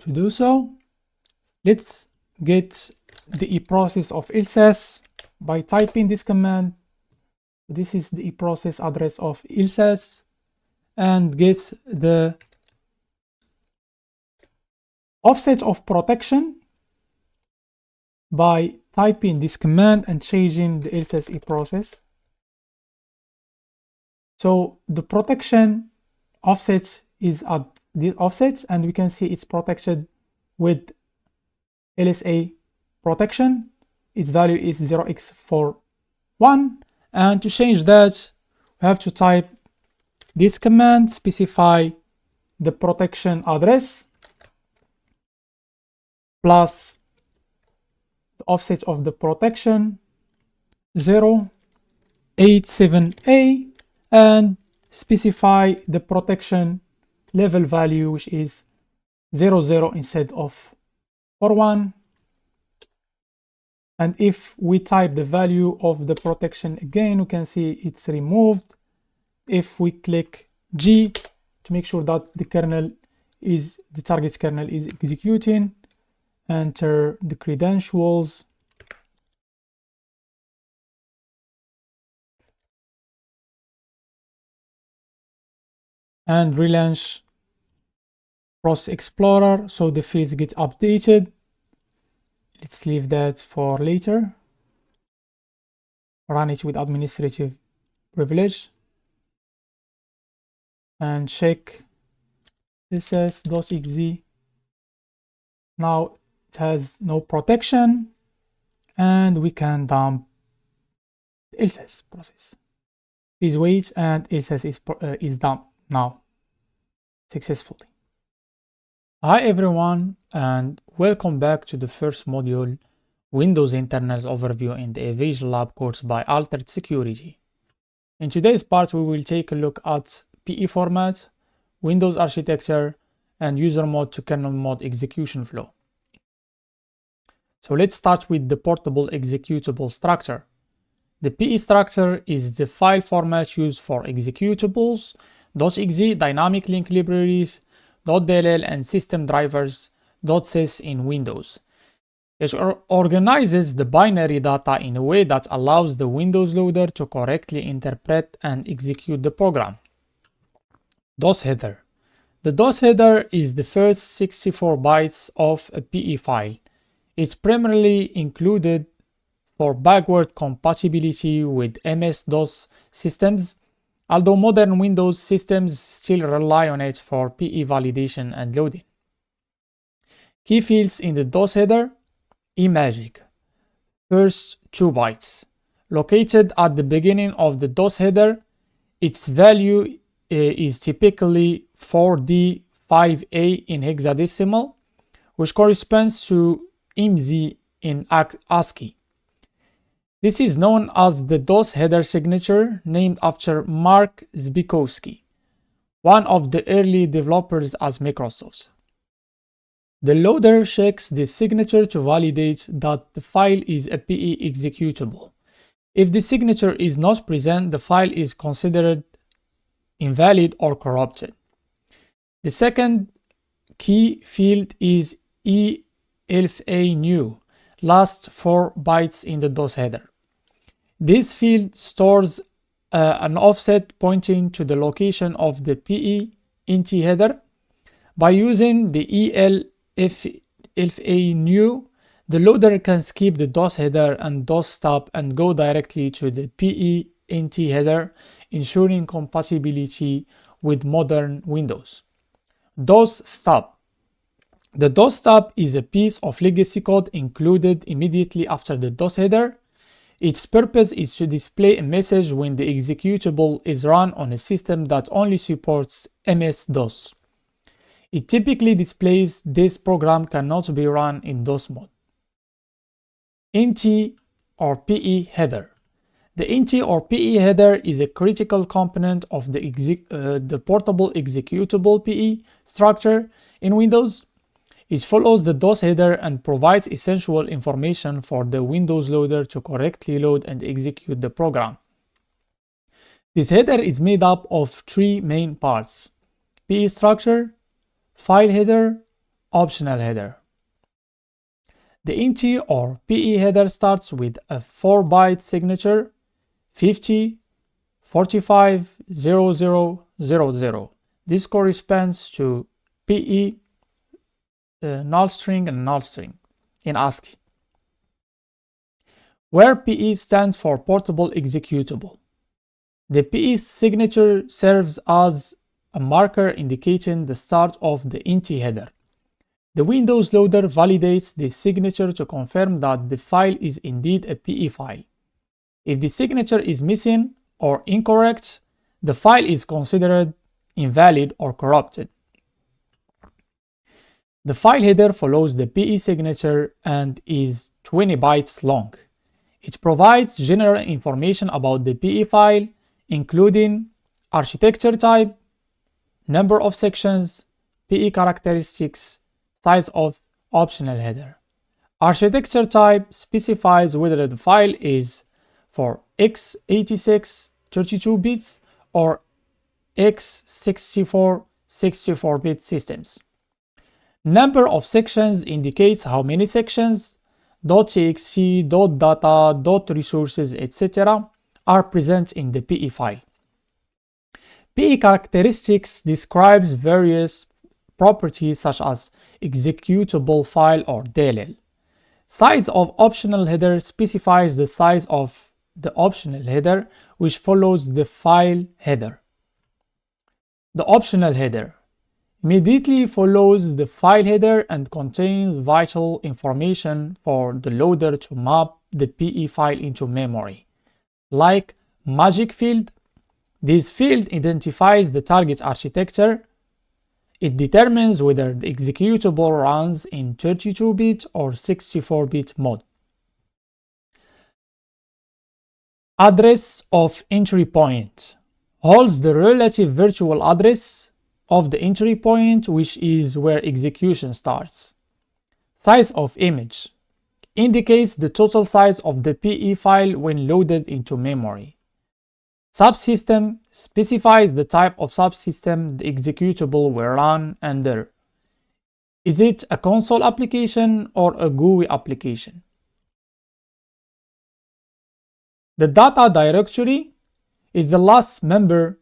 To do so, let's get the eProcess of LSS by typing this command. This is the eProcess address of LSS, and get the offset of protection by typing this command and changing the LSS eProcess. So the protection offset is at this offset, and we can see it's protected with LSA protection. Its value is 0x41, and to change that we have to type this command, specify the protection address plus the offset of the protection 087A, and specify the protection level value, which is 00 instead of 41. And if we type the value of the protection again, we can see it's removed. If we click G to make sure that the target kernel is executing, enter the credentials, and relaunch Process Explorer so the fields get updated. Let's leave that for later. Run it with administrative privilege and check lss.exe. Now it has no protection and we can dump the LSS process. Please wait, and LSS is dumped now successfully. Hi everyone, and welcome back to the first module, Windows Internals Overview in the Evasion Lab course by Altered Security. In today's part, we will take a look at PE format, Windows architecture, and user mode to kernel mode execution flow. So let's start with the portable executable structure. The PE structure is the file format used for executables, .exe, dynamic link libraries, .dll, and system drivers, .sys in Windows. It organizes the binary data in a way that allows the Windows loader to correctly interpret and execute the program. DOS header. The DOS header is the first 64 bytes of a PE file. It's primarily included for backward compatibility with MS-DOS systems, although modern Windows systems still rely on it for PE validation and loading. Key fields in the DOS header: eMagic, first 2 bytes. Located at the beginning of the DOS header, its value is typically 4D5A in hexadecimal, which corresponds to IMZ in ASCII. This is known as the DOS header signature, named after Mark Zbikowski, one of the early developers at Microsoft. The loader checks the signature to validate that the file is a PE executable. If the signature is not present, the file is considered invalid or corrupted. The second key field is ELFA_NEW, last 4 bytes in the DOS header. This field stores an offset pointing to the location of the PE_INT header. By using the ELFA_NEW, the loader can skip the DOS header and DOS stop and go directly to the PE_INT header, ensuring compatibility with modern Windows. DOS stop. The DOS stop is a piece of legacy code included immediately after the DOS header. Its purpose is to display a message when the executable is run on a system that only supports MS-DOS. It typically displays this program cannot be run in DOS mode. INT or PE header. The INT or PE header is a critical component of the portable executable PE structure in Windows. It follows the DOS header and provides essential information for the Windows loader to correctly load and execute the program. This header is made up of 3 main parts: PE structure, file header, optional header. The INT or PE header starts with a 4-byte signature 50 45 0000. This corresponds to PE null string and null string in ASCII, where PE stands for portable executable. The PE signature serves as a marker indicating the start of the INT header. The Windows loader validates this signature to confirm that the file is indeed a PE file. If the signature is missing or incorrect, the file is considered invalid or corrupted. The file header follows the PE signature and is 20 bytes long. It provides general information about the PE file, including architecture type, number of sections, PE characteristics, size of optional header. Architecture type specifies whether the file is for x86 32 bits or x64 64-bit systems. Number of sections indicates how many sections, .txt, .data, .resources, etc. are present in the PE file. PE characteristics describes various properties such as executable file or DLL. Size of optional header specifies the size of the optional header, which follows the file header. The optional header immediately follows the file header and contains vital information for the loader to map the PE file into memory, like magic field. This field identifies the target architecture. It determines whether the executable runs in 32-bit or 64-bit mode. Address of entry point holds the relative virtual address of the entry point, which is where execution starts. Size of image indicates the total size of the PE file when loaded into memory. Subsystem specifies the type of subsystem the executable will run under. Is it a console application or a GUI application? The data directory is the last member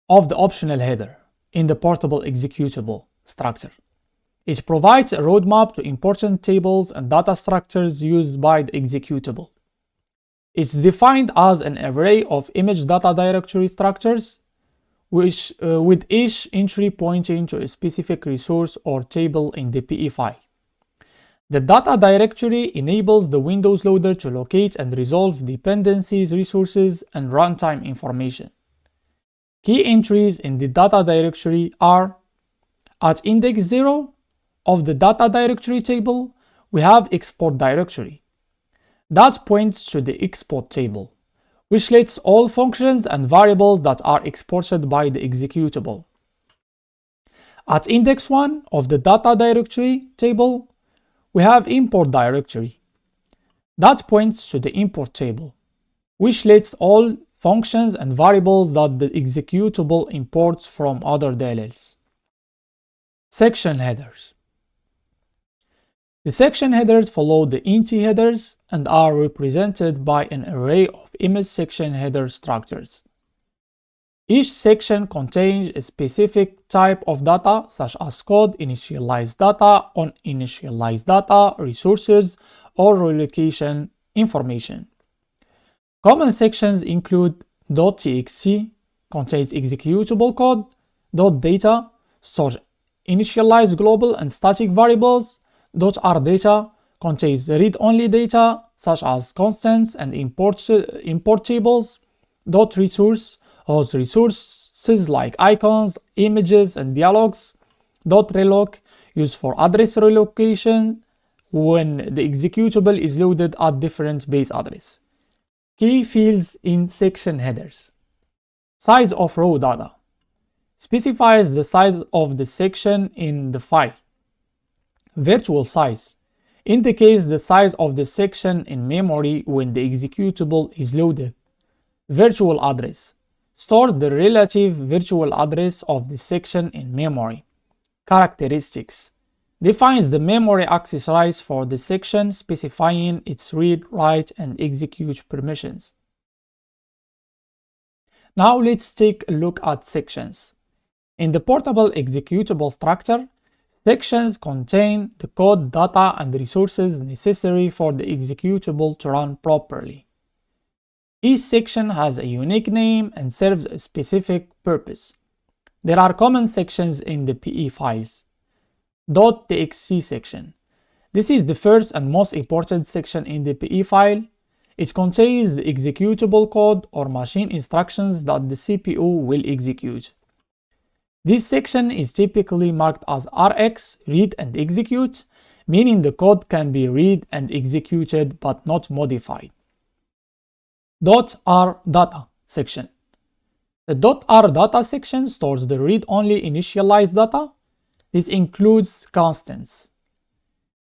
of the optional header in the portable executable structure. It provides a roadmap to important tables and data structures used by the executable. It's defined as an array of image data directory structures, with each entry pointing to a specific resource or table in the PE file. The data directory enables the Windows loader to locate and resolve dependencies, resources, and runtime information. Key entries in the data directory are: at index 0 of the data directory table, we have export directory. That points to the export table, which lists all functions and variables that are exported by the executable. At index 1 of the data directory table, we have import directory. That points to the import table, which lists all functions, and variables that the executable imports from other DLLs. Section headers. The section headers follow the entity headers and are represented by an array of image section header structures. Each section contains a specific type of data, such as code, initialized data, uninitialized data, resources, or relocation information. Common sections include .txt, contains executable code, .data, stores initialized global and static variables, .rdata, contains read-only data, such as constants and import tables, .resource, holds resources like icons, images, and dialogues, .reloc, used for address relocation when the executable is loaded at different base address. Key fields in section headers. Size of raw data. Specifies the size of the section in the file. Virtual size. Indicates the size of the section in memory when the executable is loaded. Virtual address. Stores the relative virtual address of the section in memory. Characteristics. Defines the memory access rights for the section, specifying its read, write, and execute permissions. Now let's take a look at sections. In the portable executable structure, sections contain the code, data, and resources necessary for the executable to run properly. Each section has a unique name and serves a specific purpose. There are common sections in the PE files. .txt section. This is the first and most important section in the PE file. It contains the executable code or machine instructions that the CPU will execute. This section is typically marked as RX, read and execute, meaning the code can be read and executed but not modified. .rdata section. The .rdata section stores the read-only initialized data. This includes constants.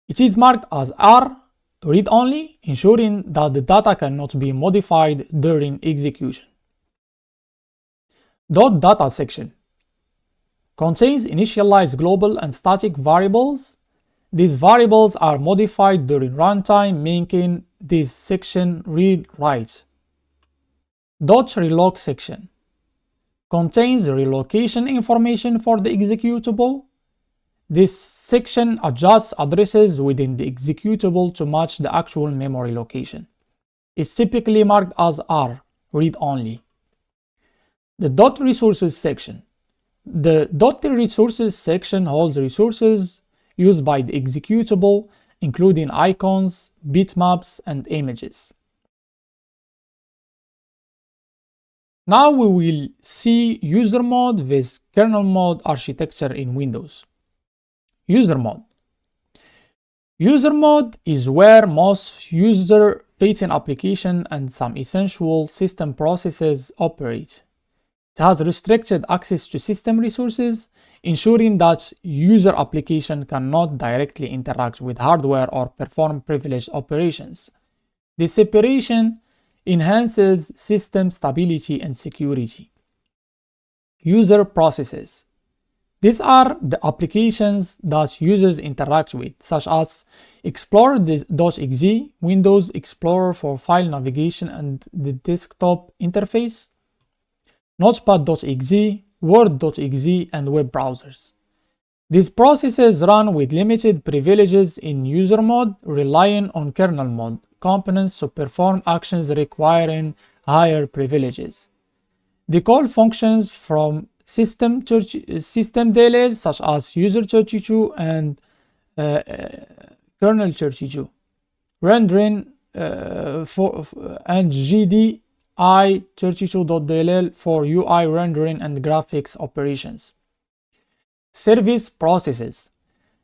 It is marked as R, read-only, ensuring that the data cannot be modified during execution. .data section contains initialized global and static variables. These variables are modified during runtime, making this section read-write. .reloc section contains relocation information for the executable. This section adjusts addresses within the executable to match the actual memory location. It's typically marked as R, read-only. The .resources section. The .resources section holds resources used by the executable, including icons, bitmaps, and images. Now we will see user mode with kernel mode architecture in Windows. User mode. User mode is where most user-facing applications and some essential system processes operate. It has restricted access to system resources, ensuring that user application cannot directly interact with hardware or perform privileged operations. This separation enhances system stability and security. User processes. These are the applications that users interact with, such as Explorer.exe, Windows Explorer for file navigation and the desktop interface, Notepad.exe, Word.exe, and web browsers. These processes run with limited privileges in user mode, relying on kernel mode components to perform actions requiring higher privileges. They call functions from system DLL such as user32 and kernel32, rendering and GDI32.dll for UI rendering and graphics operations. Service processes.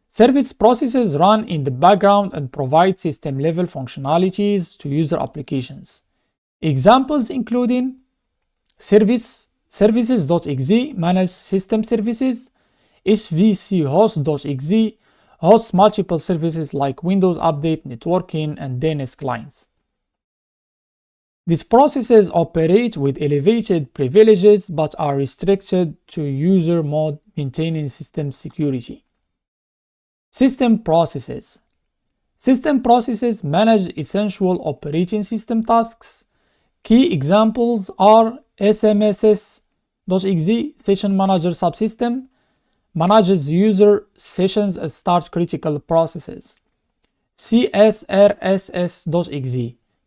Service processes run in the background and provide system-level functionalities to user applications. Examples including services.exe manage system services, svchost.exe hosts multiple services like Windows Update, networking, and DNS clients. These processes operate with elevated privileges but are restricted to user mode, maintaining system security. System processes. System processes manage essential operating system tasks. Key examples are SMSS.exe, Session Manager Subsystem, manages user sessions and start critical processes. CSRSS.exe,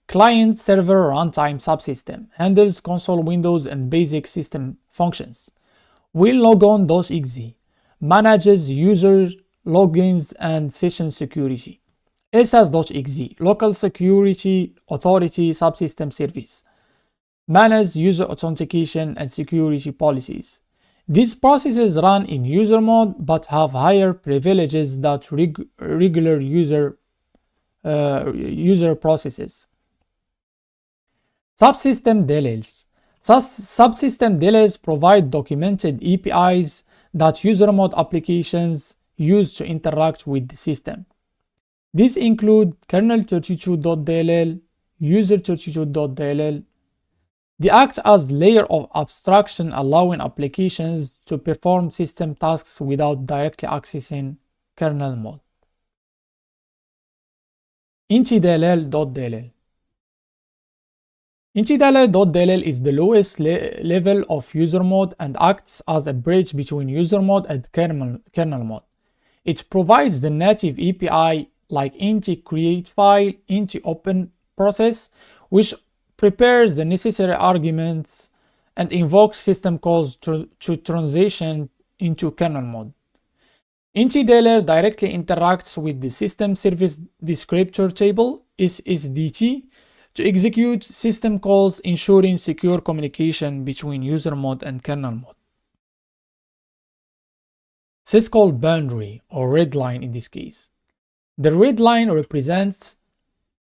Client Server Runtime Subsystem, handles console windows and basic system functions. WinLogon.exe, manages user logins and session security. SAS.exe, Local Security Authority Subsystem Service, manages user authentication and security policies. These processes run in user mode but have higher privileges than regular user processes. Subsystem DLLs. Subsystem DLLs provide documented APIs that user mode applications use to interact with the system. These include kernel32.dll, user32.dll. They act as layer of abstraction, allowing applications to perform system tasks without directly accessing kernel mode. IntiDLL.dll. IntiDLL.dll is the lowest level of user mode and acts as a bridge between user mode and kernel mode. It provides the native API like inti-create-file, inti-open-process, which prepares the necessary arguments and invokes system calls to transition into kernel mode. IntiDLL directly interacts with the System Service Descriptor Table, SSDT, to execute system calls, ensuring secure communication between user mode and kernel mode. Syscall boundary, or red line in this case. The red line represents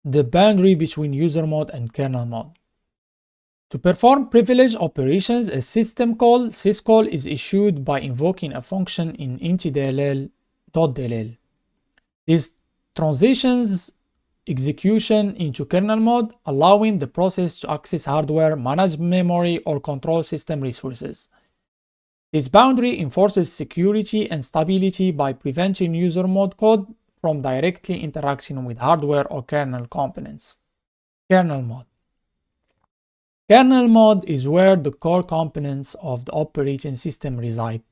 the boundary between user mode and kernel mode. To perform privileged operations, a system call, syscall, is issued by invoking a function in IntiDLL.dll. This transitions execution into kernel mode, allowing the process to access hardware, manage memory, or control system resources. This boundary enforces security and stability by preventing user mode code from directly interacting with hardware or kernel components. Kernel mode. Kernel mode is where the core components of the operating system reside.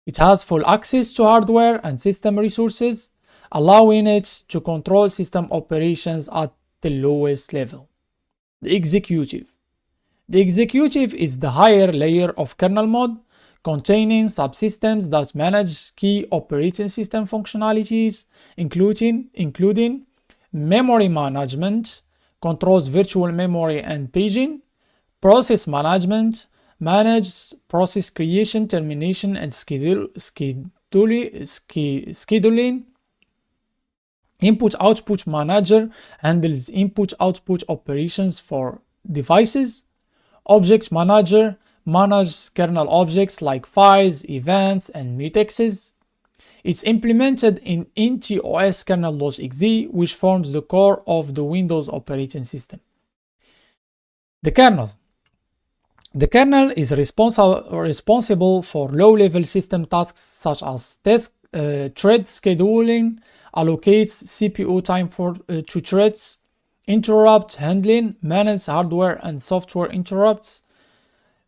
It has full access to hardware and system resources, allowing it to control system operations at the lowest level. The executive. The executive is the higher layer of kernel mode, containing subsystems that manage key operating system functionalities, including memory management, controls virtual memory and paging, process management, manages process creation, termination, and scheduling. Input-output manager handles input-output operations for devices. Object manager manages kernel objects like files, events, and mutexes. It's implemented in IntiOS kernel.exe, which forms the core of the Windows operating system. The kernel. The kernel is responsible for low-level system tasks such as thread scheduling, allocates CPU time to threads, interrupt handling, manages hardware and software interrupts,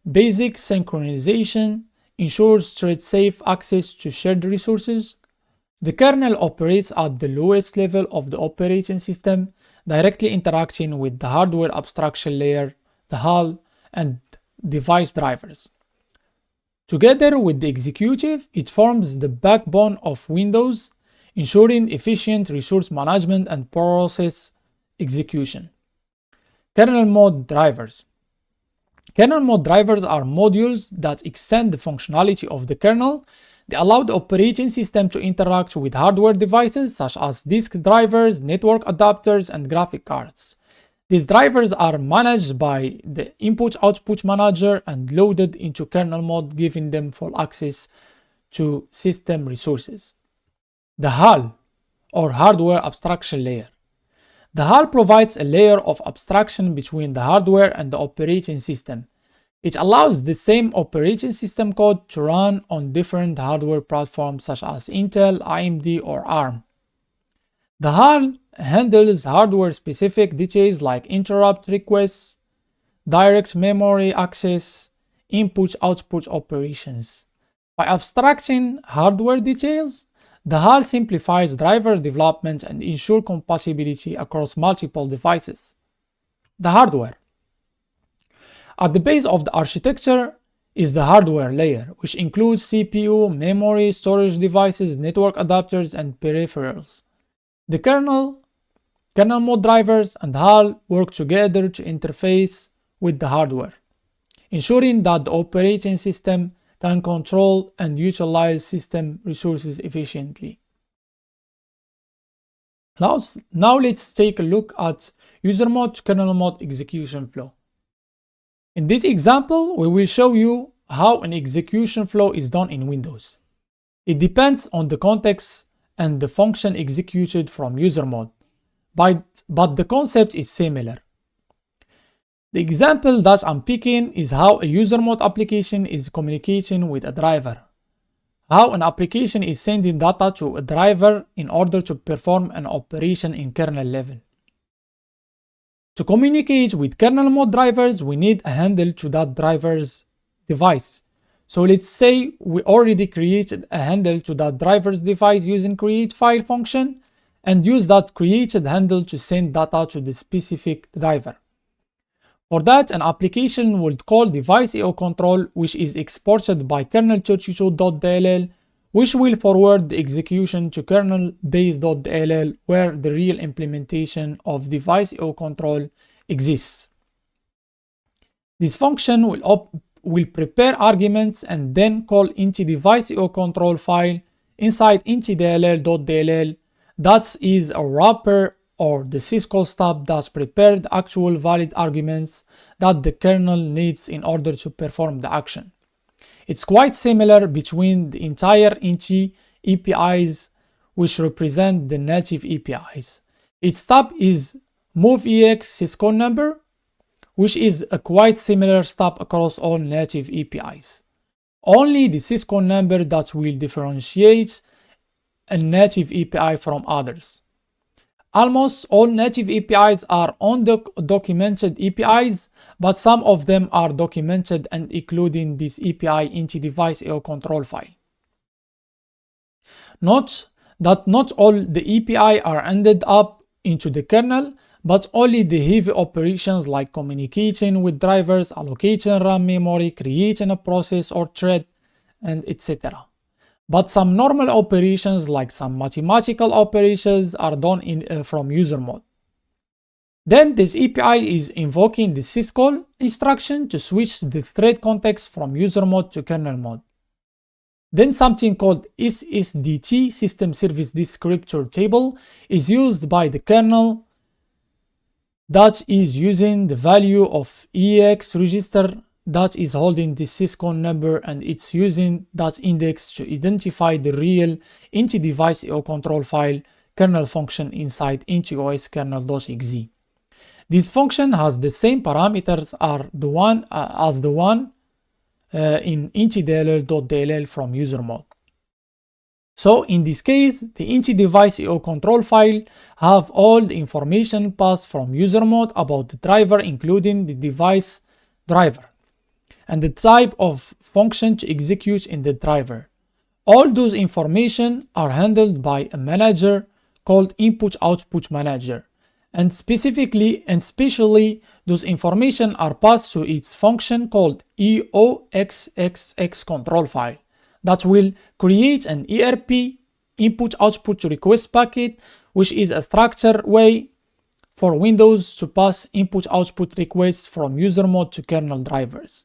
basic synchronization, ensures thread-safe access to shared resources. The kernel operates at the lowest level of the operating system, directly interacting with the hardware abstraction layer, the HAL, and device drivers. Together with the executive, it forms the backbone of Windows, ensuring efficient resource management and process execution. Kernel mode drivers. Kernel mode drivers are modules that extend the functionality of the kernel. They allow the operating system to interact with hardware devices such as disk drivers, network adapters, and graphic cards. These drivers are managed by the input-output manager and loaded into kernel mode, giving them full access to system resources. The HAL, or hardware abstraction layer. The HAL provides a layer of abstraction between the hardware and the operating system. It allows the same operating system code to run on different hardware platforms such as Intel, AMD, or ARM. The HAL handles hardware-specific details like interrupt requests, direct memory access, input-output operations. By abstracting hardware details, the HAL simplifies driver development and ensures compatibility across multiple devices. The hardware. At the base of the architecture is the hardware layer, which includes CPU, memory, storage devices, network adapters, and peripherals. The kernel mode drivers, and HAL work together to interface with the hardware, ensuring that the operating system can control and utilize system resources efficiently. Now let's take a look at user mode to kernel mode execution flow. In this example, we will show you how an execution flow is done in Windows. It depends on the context and the function executed from user mode, but the concept is similar. The example that I'm picking is how a user mode application is communicating with a driver. How an application is sending data to a driver in order to perform an operation in kernel level. To communicate with kernel mode drivers, we need a handle to that driver's device. So let's say we already created a handle to that driver's device using createFile function and use that created handle to send data to the specific driver. For that, an application would call device.io-control, which is exported by kernel32.dll, which will forward the execution to kernel-base.dll, where the real implementation of device.io-control exists. This function will prepare arguments and then call into device.io-control file inside intidll.dll. That is a wrapper or the syscall stub that prepares the actual valid arguments that the kernel needs in order to perform the action. It's quite similar between the entire Inti APIs, which represent the native APIs. Its stub is moveEX syscall number, which is a quite similar stub across all native APIs. Only the syscall number that will differentiate a native API from others. Almost all native APIs are undocumented APIs, but some of them are documented and including this API into device.io-control file. Note that not all the API are ended up into the kernel, but only the heavy operations like communicating with drivers, allocating RAM memory, creating a process or thread, and etc. But some normal operations like some mathematical operations are done from user mode. Then this API is invoking the syscall instruction to switch the thread context from user mode to kernel mode. Then something called SSDT, System Service Descriptor Table, is used by the kernel that is using the value of EX register that is holding the syscall number, and it's using that index to identify the real Inti device.io-control file kernel function inside intiOS kernel.exe. This function has the same parameters as the one in intidll.dll from user mode. So in this case, the Inti device.io-control file have all the information passed from user mode about the driver, including the device driver and the type of function to execute in the driver. All those information are handled by a manager called input-output manager, and specially those information are passed to its function called EOXXX control file that will create an ERP input-output request packet, which is a structured way for Windows to pass input-output requests from user mode to kernel drivers.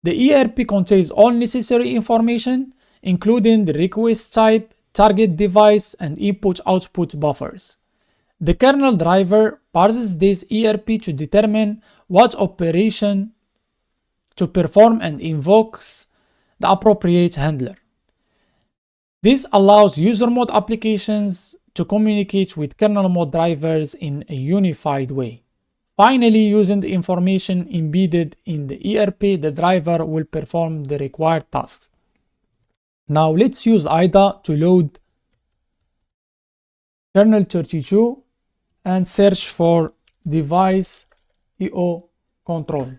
The ERP contains all necessary information, including the request type, target device, and input-output buffers. The kernel driver parses this ERP to determine what operation to perform and invokes the appropriate handler. This allows user mode applications to communicate with kernel mode drivers in a unified way. Finally, using the information embedded in the ERP, the driver will perform the required tasks. Now let's use IDA to load kernel 32 and search for device EO control.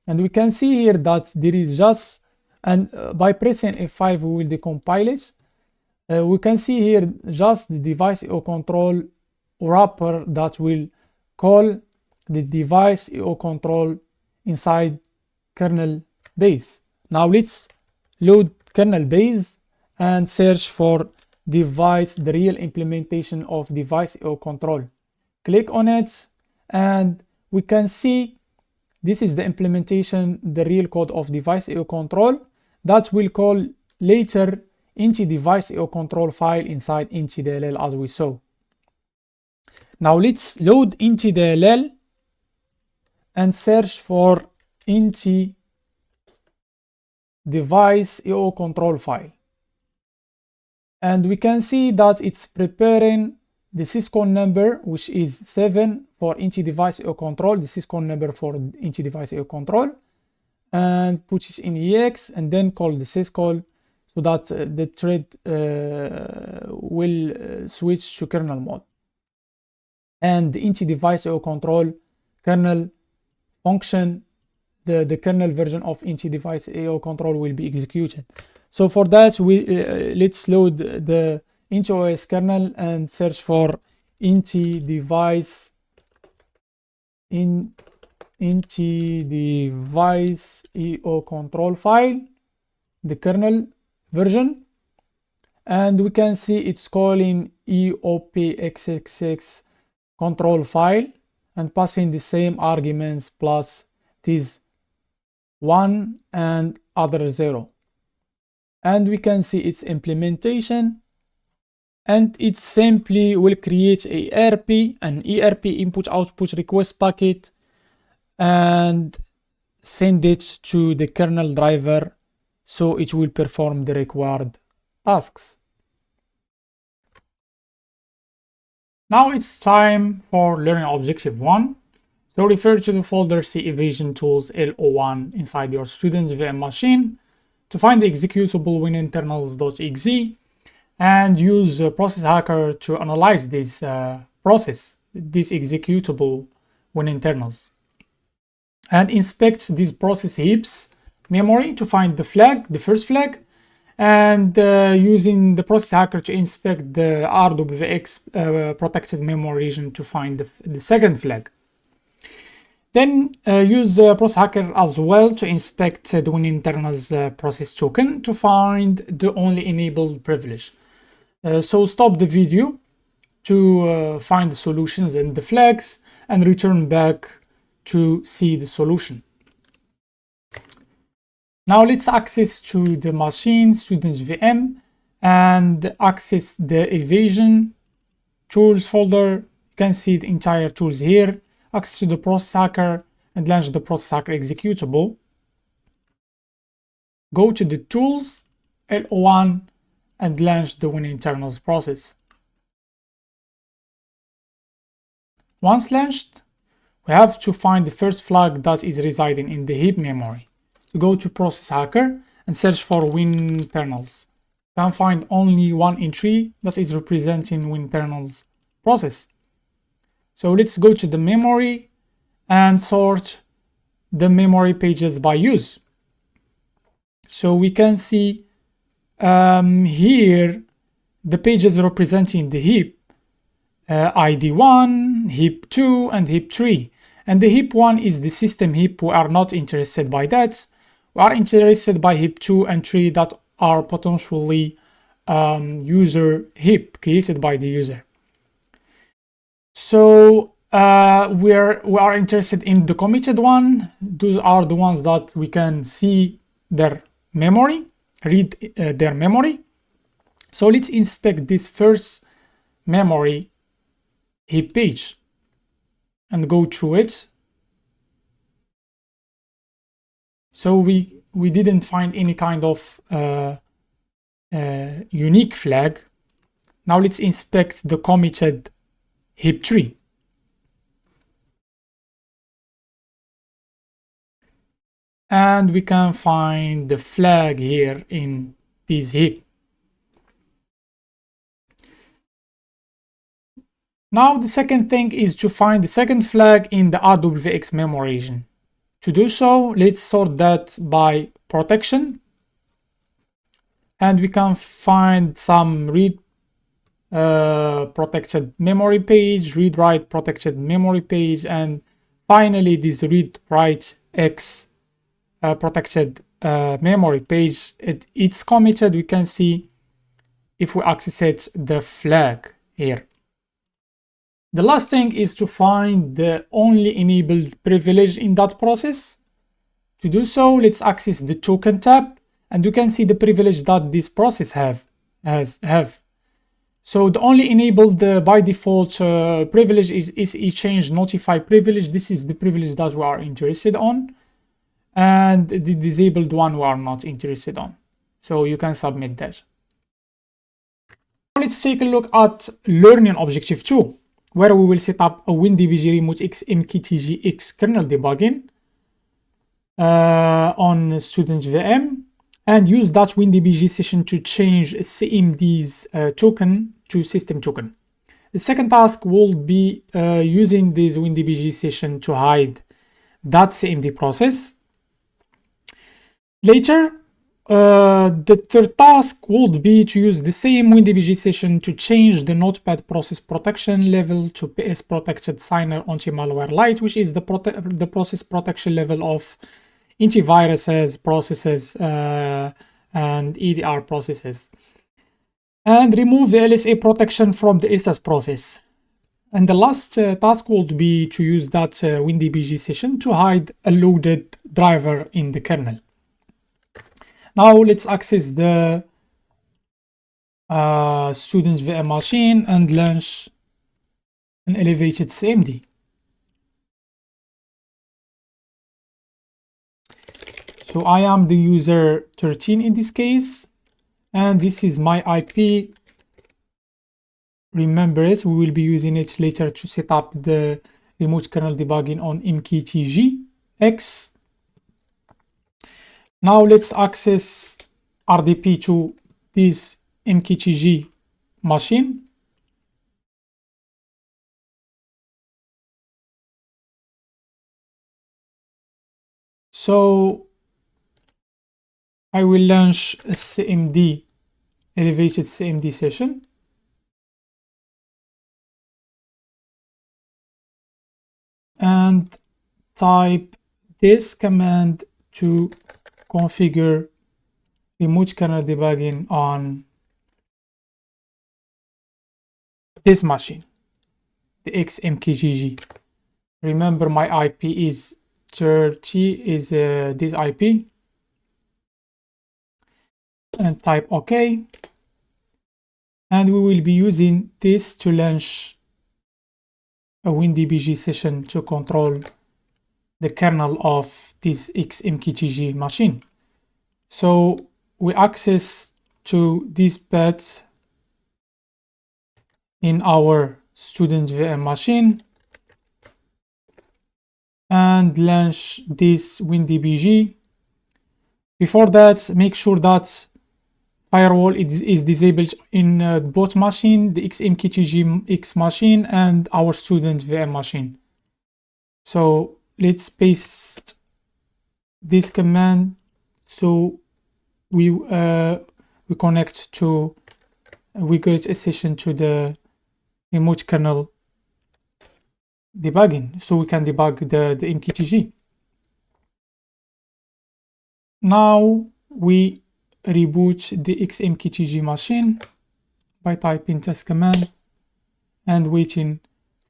And we can see here that there is just, and by pressing F5 we will decompile it. We can see here just the device EO control wrapper that will call the device EO control inside kernel base. Now let's load kernel base and search for device, the real implementation of device EO control. Click on it and we can see this is the implementation, the real code of device EO control that will call later into device EO control file inside INCI-DLL as we saw. Now let's load INCI-DLL and search for INCI device EO control file. And we can see that it's preparing the syscall number, which is 7 for INCI device EO control, the syscall number for INCI device EO control, and puts it in EX and then call the syscall so that the thread will switch to kernel mode. And the INCI device EO control kernel function, the kernel version of INCI device EO control will be executed. So for that, let's load the INCI OS kernel and search for INCI device EO control file, the kernel version, and we can see it's calling EOPXXX control file and passing the same arguments plus this 1 and other 0. And we can see its implementation, and it simply will create an ERP input output request packet and send it to the kernel driver so it will perform the required tasks. Now it's time for learning objective 1. So refer to the folder C Evasion Tools L01 inside your student's VM machine to find the executable wininternals.exe and use Process Hacker to analyze this executable wininternals. And inspect this process heaps memory to find the flag, the first flag, and using the Process Hacker to inspect the RWX protected memory region to find the second flag. Then use Process Hacker as well to inspect the wininternals process token to find the only enabled privilege. So stop the video to find the solutions and the flags and return back to see the solution. Now let's access to the machine student's VM and access the Evasion Tools folder. You can see the entire tools here. Access to the Process Hacker and launch the Process Hacker executable. Go to the Tools, L01, and launch the wininternals process. Once launched, we have to find the first flag that is residing in the heap memory. So go to Process Hacker and search for wininternals. You can find only one entry that is representing wininternals process. So let's go to the memory and sort the memory pages by use. So we can see here the pages representing the heap, ID1, heap 2, and heap 3. And the heap 1 is the system heap. We are not interested by that. We are interested by heap 2 and 3 that are potentially user heap created by the user. So we are interested in the committed one. Those are the ones that we can see their memory, read their memory. So let's inspect this first memory heap page and go through it. So we didn't find any kind of unique flag. Now let's inspect the committed heap tree. And we can find the flag here in this heap. Now the second thing is to find the second flag in the RWX memory region. To do so, let's sort that by protection. And we can find some read protected memory page, read write protected memory page, and finally this read write X protected memory page. It's committed. We can see if we access it the flag here. The last thing is to find the only enabled privilege in that process. To do so, let's access the token tab, and you can see the privilege that this process have. So the only enabled by default privilege is SE-change notify privilege. This is the privilege that we are interested on, and the disabled one we are not interested on. So you can submit that. Now let's take a look at learning objective 2, where we will set up a WinDBG Remote X MKTGX kernel debugging on student VM, and use that WinDBG session to change CMD's token to system token. The second task will be using this WinDBG session to hide that CMD process. Later, the third task would be to use the same WinDBG session to change the Notepad process protection level to PS protected signer anti-malware light, which is the process protection level of antiviruses, processes, and EDR processes, and remove the LSA protection from the LSAS process. And the last task would be to use that WinDBG session to hide a loaded driver in the kernel. Now let's access the student's VM machine and launch an elevated CMD. So I am the user 13 in this case, and this is my IP. Remember it, we will be using it later to set up the remote kernel debugging on MKTGX. Now let's access RDP to this MKTG machine. So I will launch a CMD, elevated CMD session. And type this command to configure remote kernel debugging on this machine, the XMKTG. Remember my IP is 30 is this IP, and type OK. And we will be using this to launch a WinDBG session to control the kernel of this XMKTG machine. So we access to these paths in our student VM machine and launch this WinDBG. Before that, make sure that firewall is disabled in both machine, the XMKTGX machine and our student VM machine. So let's paste this command so we connect to, we get a session to the remote kernel debugging, so we can debug the MKTG. Now we reboot the XMKTG machine by typing test command and waiting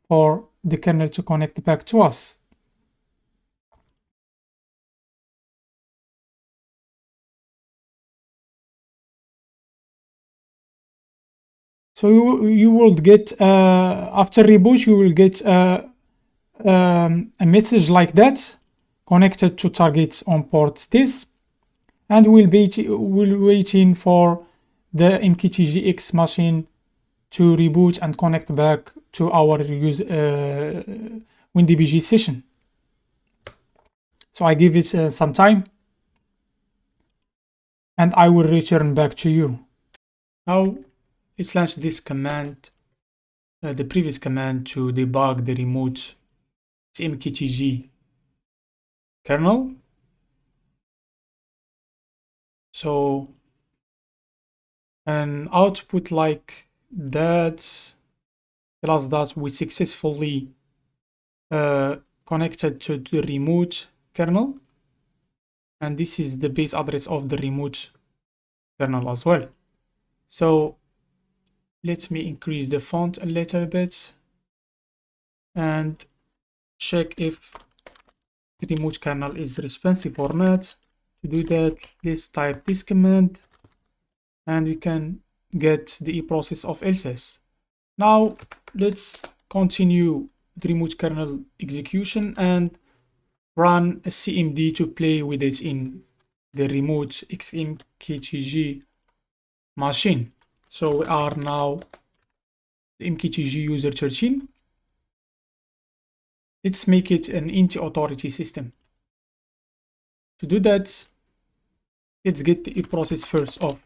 for the kernel to connect back to us. So you will get, after reboot, you will get a message like that, connected to target on port this, and we'll waiting for the MKTGX machine to reboot and connect back to our WinDBG session. So I give it some time and I will return back to you. Now let's launch this command, the previous command to debug the remote CMKTG kernel. So an output like that tells us that we successfully connected to the remote kernel, and this is the base address of the remote kernel as well. So let me increase the font a little bit and check if the remote kernel is responsive or not. To do that, let's type this command and we can get the eProcess of LSS. Now let's continue the remote kernel execution and run a CMD to play with it in the remote XMKTG machine. So we are now the MKTG user 13. Let's make it an anti-authority system. To do that, let's get the eProcess first of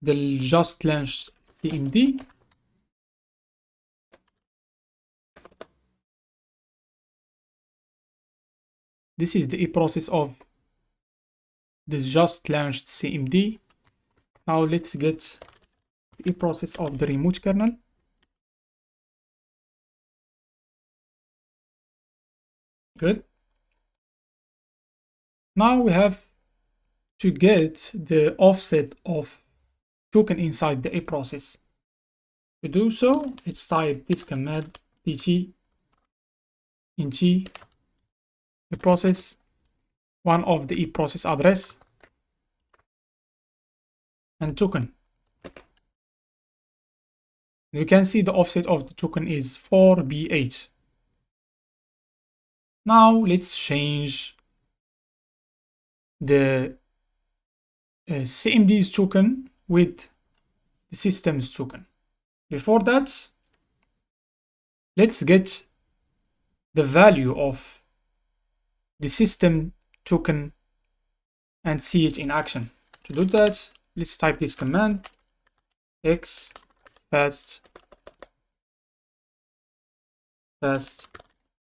the just launched CMD. This is the eProcess of the just launched CMD. Now let's get the eProcess of the remote kernel. Good. Now we have to get the offset of token inside the eProcess. To do so, let's type this command pt ng eProcess, one of the eProcess address and token. You can see the offset of the token is 4B8. Now let's change the CMD's token with the system's token. Before that, let's get the value of the system token and see it in action. To do that, let's type this command x fast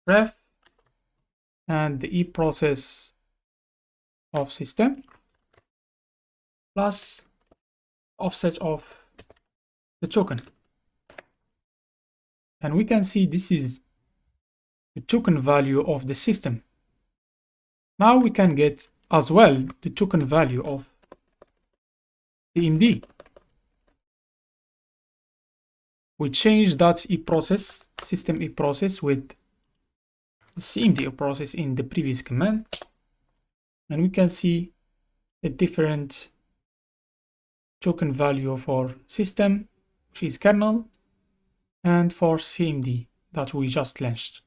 ref and the eProcess of system plus offset of the token. And we can see this is the token value of the system. Now we can get as well the token value of CMD. We change that eProcess, system eProcess with the CMD eProcess in the previous command, and we can see a different token value for system, which is kernel, and for CMD that we just launched.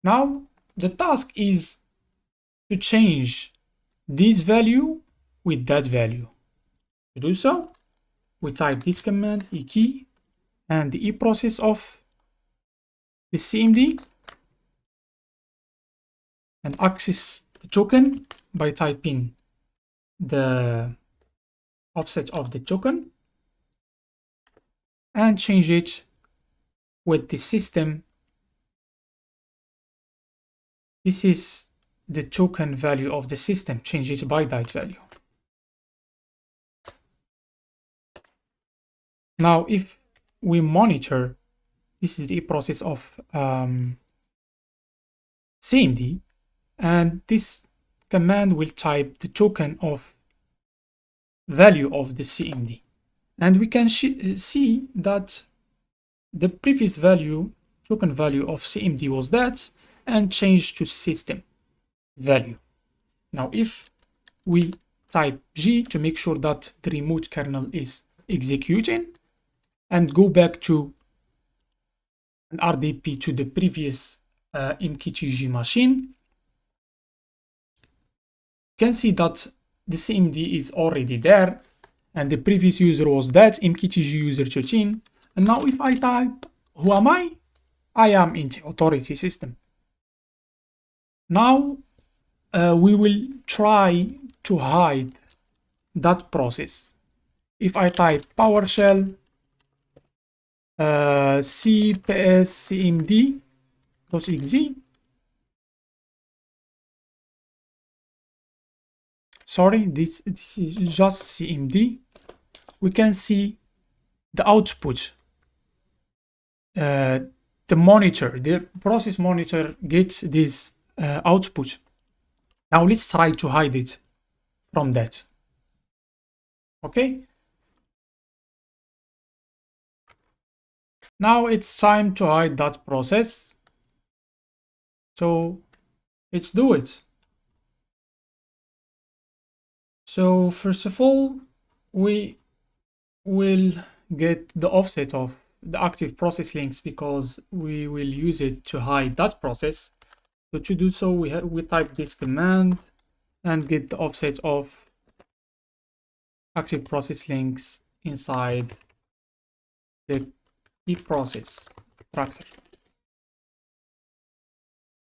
Now the task is to change this value with that value. To do so, we type this command ekey and the eProcess of the CMD and access the token by typing the offset of the token and change it with the system. This is the token value of the system. Change it by that value. Now if we monitor, this is the eProcess of CMD, and this command will type the token of value of the CMD, and we can see that the previous value, token value of CMD was that, and changed to system value. Now if we type G to make sure that the remote kernel is executing and go back to an RDP to the previous MKTG machine, you can see that the CMD is already there and the previous user was that MKTG user 13, And now if I type, who am I? I am in the authority system. Now we will try to hide that process. If I type PowerShell cpscmd.exe, sorry, this is just cmd, we can see the output. The monitor, the process monitor gets this output. Now let's try to hide it from that. Okay. Now it's time to hide that process. So let's do it. So first of all, we will get the offset of the active process links because we will use it to hide that process. So to do so, we type this command and get the offset of active process links inside the eProcess structure.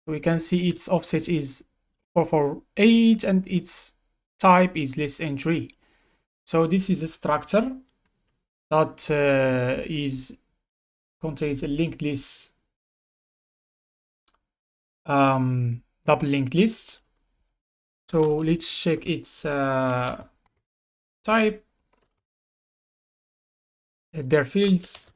We can see its offset is 448 and its type is list entry. So this is a structure that contains a linked list, double linked list. So let's check its type, their fields,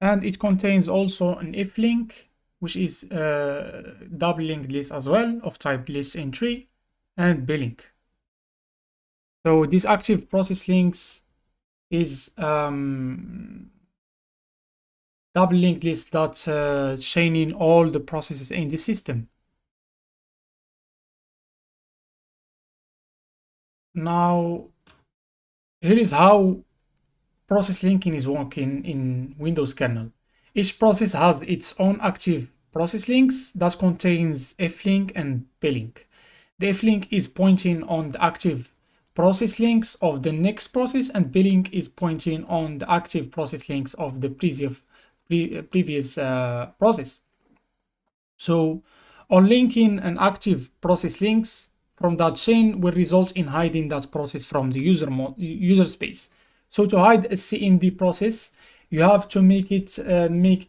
and it contains also an if link, which is a double linked list as well of type list entry, and blink. So this active process links is double linked list that's chaining all the processes in the system. Now, here is how process linking is working in Windows kernel. Each process has its own active process links that contains flink and plink. The flink is pointing on the active process links of the next process, and plink is pointing on the active process links of the previous process. So unlinking an active process links from that chain will result in hiding that process from the user space. So to hide a CMD process, you have to make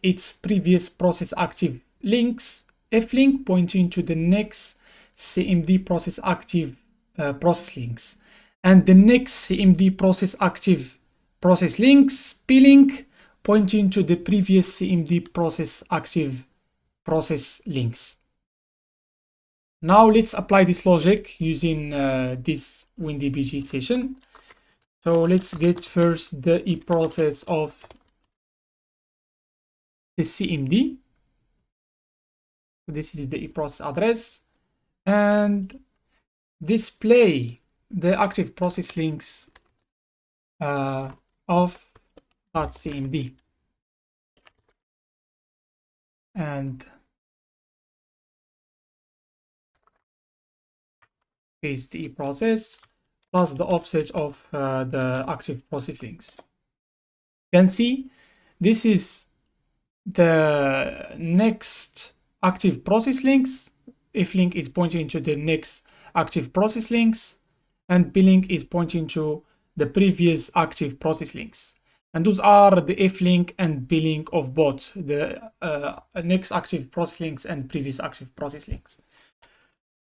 its previous process active links flink pointing to the next CMD process active process links, and the next CMD process active process links plink pointing to the previous CMD process active process links. Now let's apply this logic using this WinDBG session. So let's get first the eProcess of the CMD. This is the eProcess address, and display the active process links of that CMD. And paste the eProcess plus the offset of the active process links. You can see this is the next active process links. If link is pointing to the next active process links, and plink is pointing to the previous active process links. And those are the if link and plink of both the next active process links and previous active process links.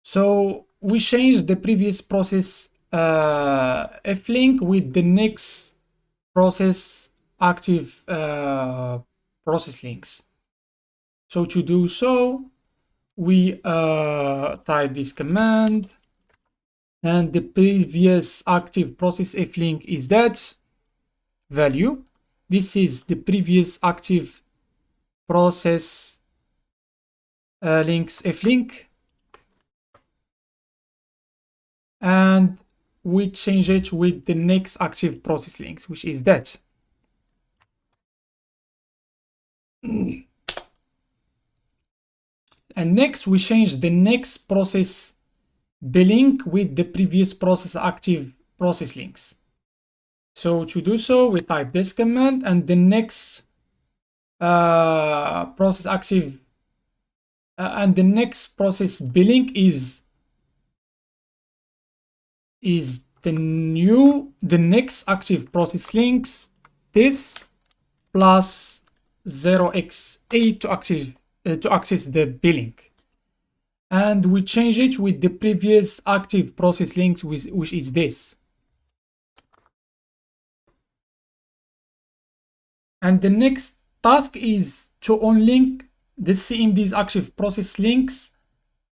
So we changed the previous process if link with the next process active process links. So to do so, we type this command, and the previous active process if link is that value. This is the previous active process links if link, and we change it with the next active process links, which is that. And next we change the next process blink with the previous process active process links. So to do so, we type this command, and the next process active and the next process billing is the next active process links this plus 0x8 to access the billing, and we change it with the previous active process links, which is this. And the next task is to unlink the CMD's active process links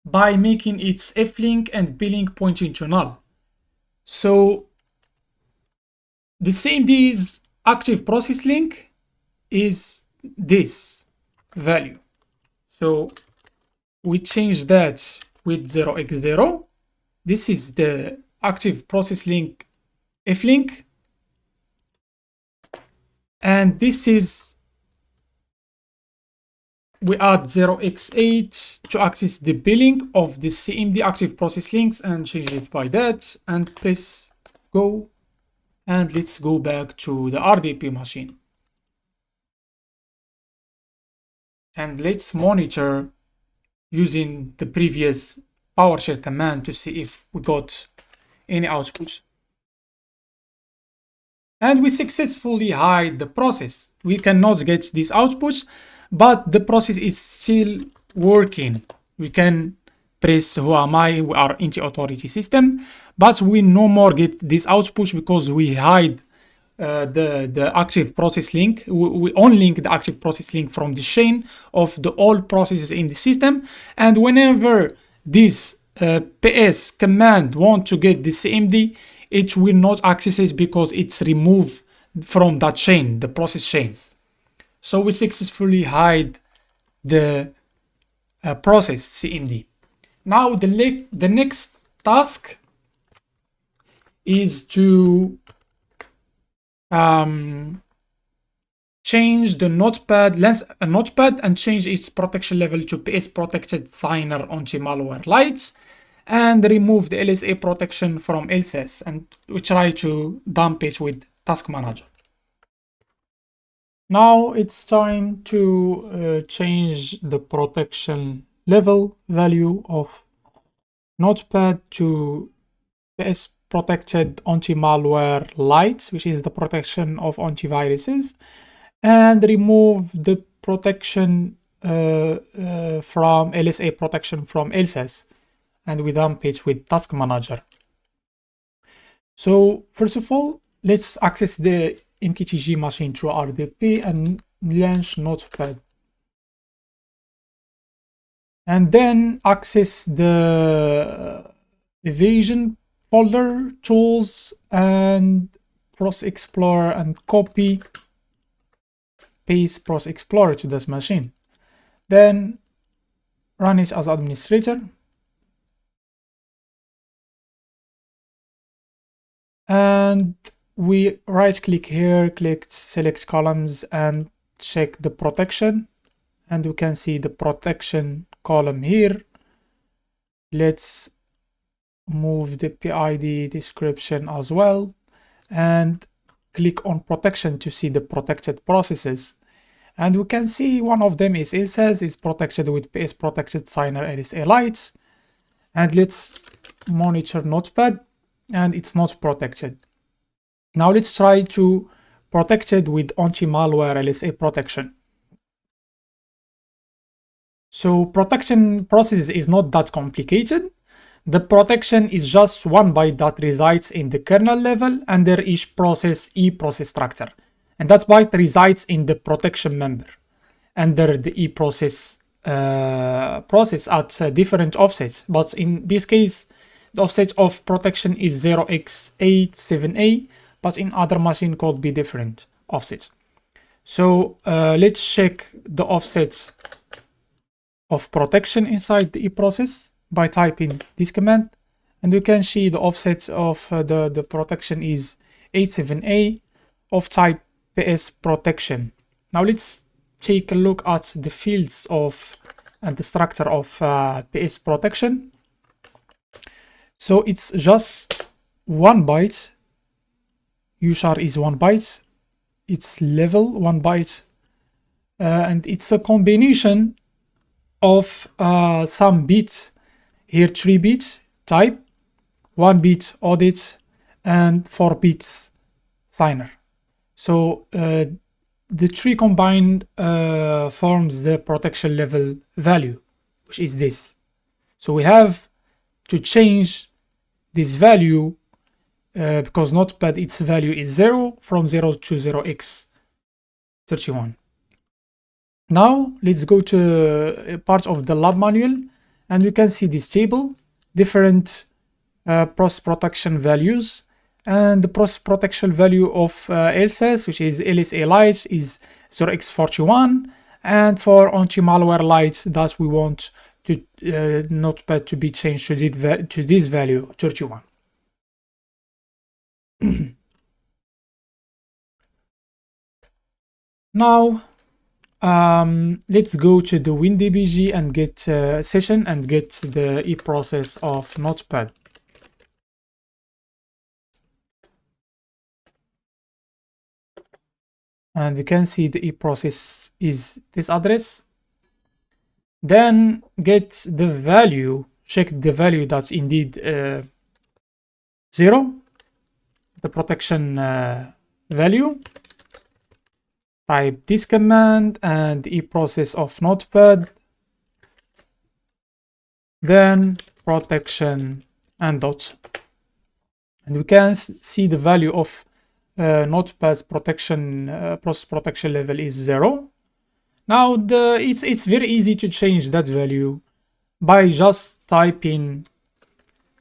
by making its F-link and B-link pointing to null. So the CMD's active process link is this value. So we change that with 0x0. This is the active process link F-link. And this is, we add 0x8 to access the billing of the CMD active process links and change it by that, and press go. And let's go back to the RDP machine. And let's monitor using the previous PowerShell command to see if we got any output. And we successfully hide the process. We cannot get these outputs, but the process is still working. We can press who am I, we are in the authority system, but we no more get this output because we hide the active process link. We unlink the active process link from the chain of the all processes in the system, and whenever this PS command want to get the CMD, it will not access it because it's removed from that chain, the process chains. So we successfully hide the process CMD. Now the next task is to change the notepad and change its protection level to PS protected signer anti-malware light, and remove the LSA protection from LSS, and we try to dump it with Task Manager. Now it's time to change the protection level value of Notepad to PS protected anti-malware light, which is the protection of antiviruses, and remove the protection from LSA protection from LSS, and we dump it with Task Manager. So first of all, let's access the MKTG machine through RDP and launch Notepad. And then access the evasion folder, tools, and Process Explorer, and copy, paste Process Explorer to this machine. Then run it as administrator. And we right click here, click select columns and check the protection, and we can see the protection column here. Let's move the PID description as well and click on protection to see the protected processes. And we can see one of them is LSS, is protected with PS protected signer LSA light. And let's monitor Notepad, and it's not protected. Now let's try to protect it with anti-malware LSA protection. So protection process is not that complicated. The protection is just one byte that resides in the kernel level under each process eProcess structure. And that byte resides in the protection member under the eProcess process at different offsets. But in this case, the offset of protection is 0x87A, but in other machine could be different offsets. So let's check the offsets of protection inside the eProcess by typing this command, and you can see the offsets of the protection is 87A of type PS protection. Now let's take a look at the fields of and the structure of PS protection. So it's just one byte. UCHAR is 1 byte. It's level 1 byte. And it's a combination of some bits. Here 3 bits type, 1 bit audit, and 4 bits signer. So the 3 combined forms the protection level value, which is this. So we have to change this value because Notepad, its value is 0, from 0 to 0x31. Now let's go to a part of the lab manual, and we can see this table, different process protection values, and the process protection value of LSAS, which is LSA Lite, is 0x41, and for anti-malware Lite that we want to Notepad to be changed to this value 31. Now let's go to the WinDBG and get session and get the eProcess of Notepad. And we can see the eProcess is this address. Then get the value, check the value that's indeed 0, the protection value. Type this command and eProcess of Notepad, then protection and dot, and we can see the value of Notepad's protection process protection level is 0. Now it's very easy to change that value by just typing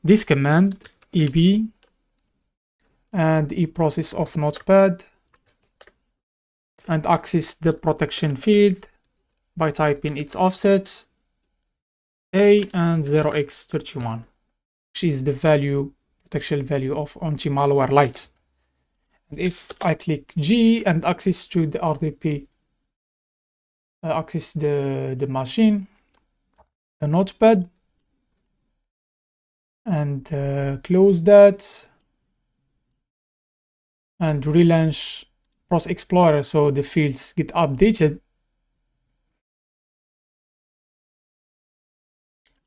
this command eb and eProcess of Notepad, and access the protection field by typing its offset A and 0x31, which is the value, protection value of anti-malware Lite. And if I click G and access to the RDP, access the machine, the Notepad, and close that and relaunch Process Explorer so the fields get updated.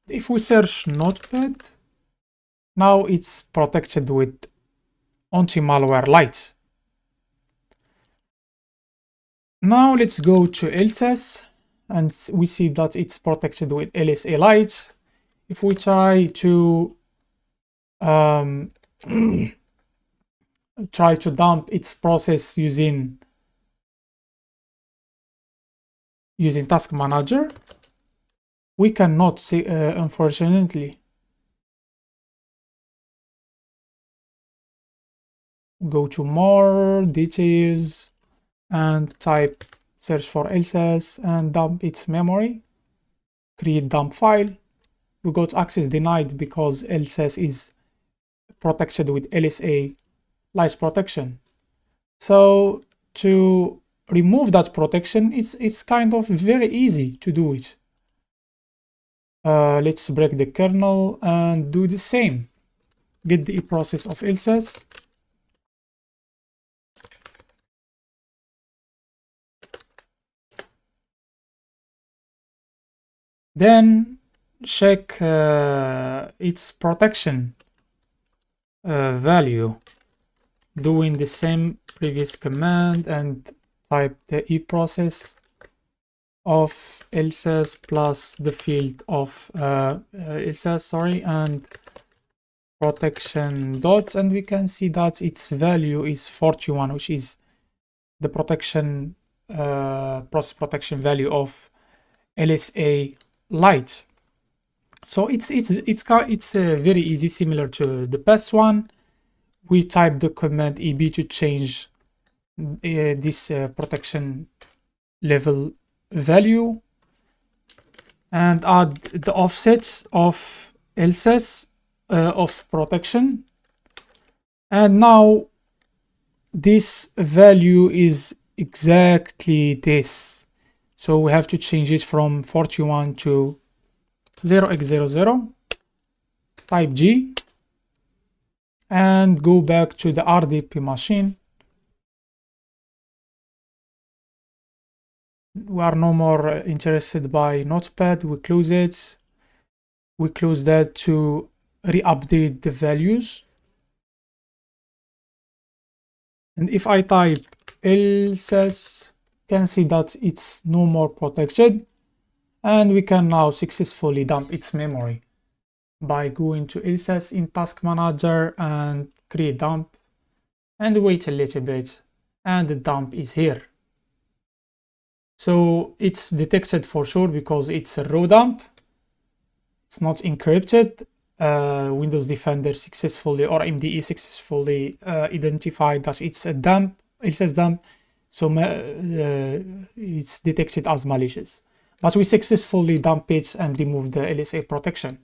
If we search Notepad, now it's protected with anti-malware Lite. Now let's go to LSAS, and we see that it's protected with LSA Lite. If we try to dump its process using Task Manager, we cannot see, unfortunately. Go to more details and type search for LSAS and dump its memory, create dump file. We got access denied because LSAS is protected with LSA Lite protection. So to remove that protection, it's kind of very easy to do it. Let's break the kernel and do the same. Get the eProcess of LSAS. Then check its protection value, doing the same previous command, and type the eProcess of LSAS plus the field of LSAS, and protection dot, and we can see that its value is 41, which is the protection process protection value of LSA Lite. So it's very easy, similar to the past one. We type the command eb to change this protection level value and add the offset of LSAS of protection, and now this value is exactly this. So we have to change it from 41 to 0x00. Type G and go back to the RDP machine we are no more interested by Notepad. We close it. We close that to re-update the values. And if I type LSS, you can see that it's no more protected, and we can now successfully dump its memory by going to LSS in Task Manager and create dump, and wait a little bit, and the dump is here. So it's detected for sure because it's a raw dump. It's not encrypted. Windows Defender successfully, or MDE successfully identified that it's a dump, LSS dump, so it's detected as malicious. But we successfully dump it and remove the LSA protection.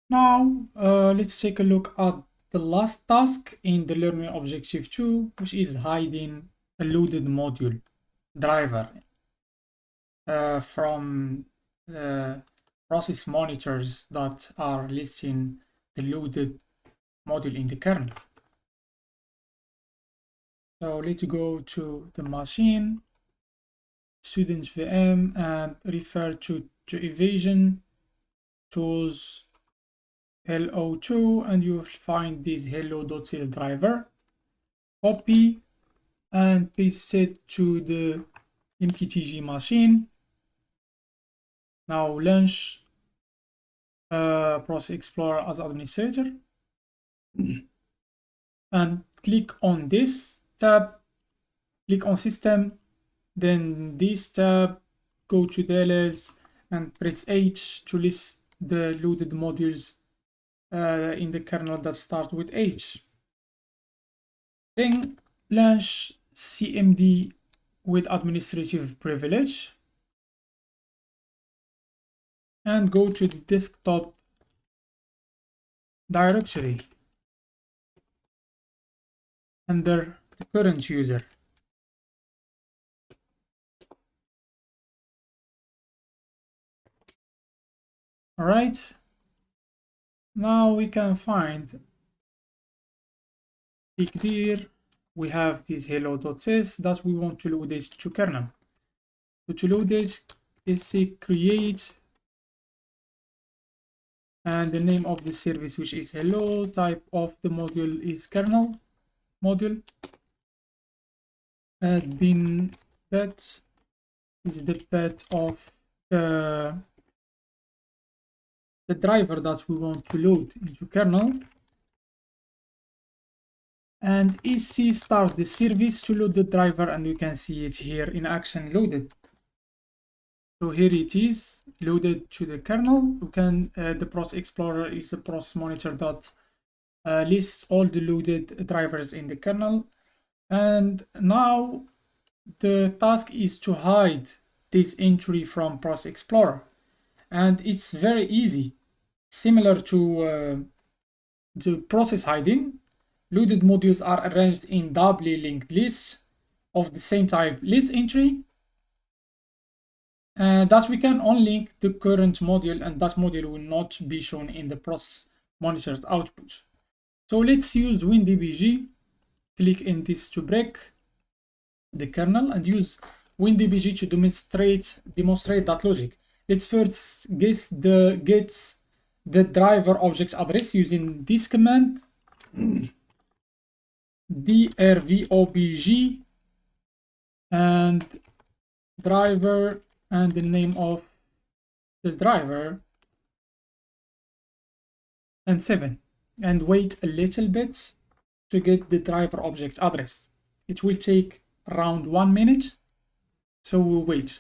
Now let's take a look at the last task in the learning objective 2, which is hiding a loaded module driver from the process monitors that are listing the loaded module in the kernel. So let's go to the machine, students VM, and refer to evasion tools hello2, and you'll find this hello.cl driver. Copy and paste it to the MKTG machine. Now launch Process Explorer as administrator and click on this tab, click on System, then this tab, go to DLLs and press H to list the loaded modules in the kernel that start with H. Then launch CMD with administrative privilege and go to the desktop directory under the current user. All right, now we can find, click there, we have this hello.sys that we want to load this to kernel. So to load this, say create, and the name of the service, which is hello, type of the module is kernel module, bin pet is the pet of the driver that we want to load into kernel, and EC start the service to load the driver, and you can see it here in action, loaded. So here it is loaded to the kernel. You can the Process Explorer is a process monitor that lists all the loaded drivers in the kernel, and now the task is to hide this entry from Process Explorer, and it's very easy, similar to process hiding. Loaded modules are arranged in doubly linked lists of the same type list entry, and thus we can unlink the current module, and that module will not be shown in the process monitor's output. So let's use WinDBG. Click in this to break the kernel and use WinDBG to demonstrate that logic. Let's first get the driver object address using this command drvobg and driver and the name of the driver and 7, and wait a little bit to get the driver object address. It will take around 1 minute, so we'll wait.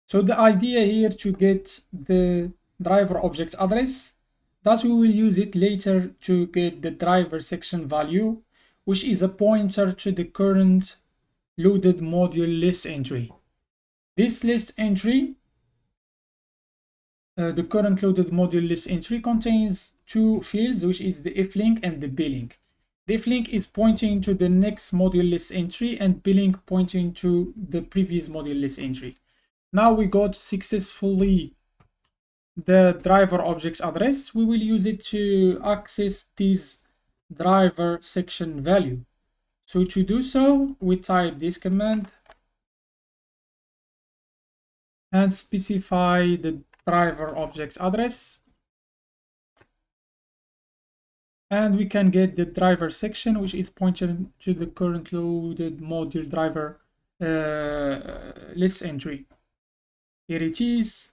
So the idea here to get the driver object address, thus we will use it later to get the driver section value, which is a pointer to the current loaded module list entry. This list entry, the current loaded module list entry, contains two fields, which is the iflink and the blink. The iflink is pointing to the next module list entry, and blink pointing to the previous module list entry. Now we got successfully the driver object address. We will use it to access this driver section value. So to do so, we type this command and specify the driver object address. And we can get the driver section, which is pointing to the current loaded module driver list entry. Here it is.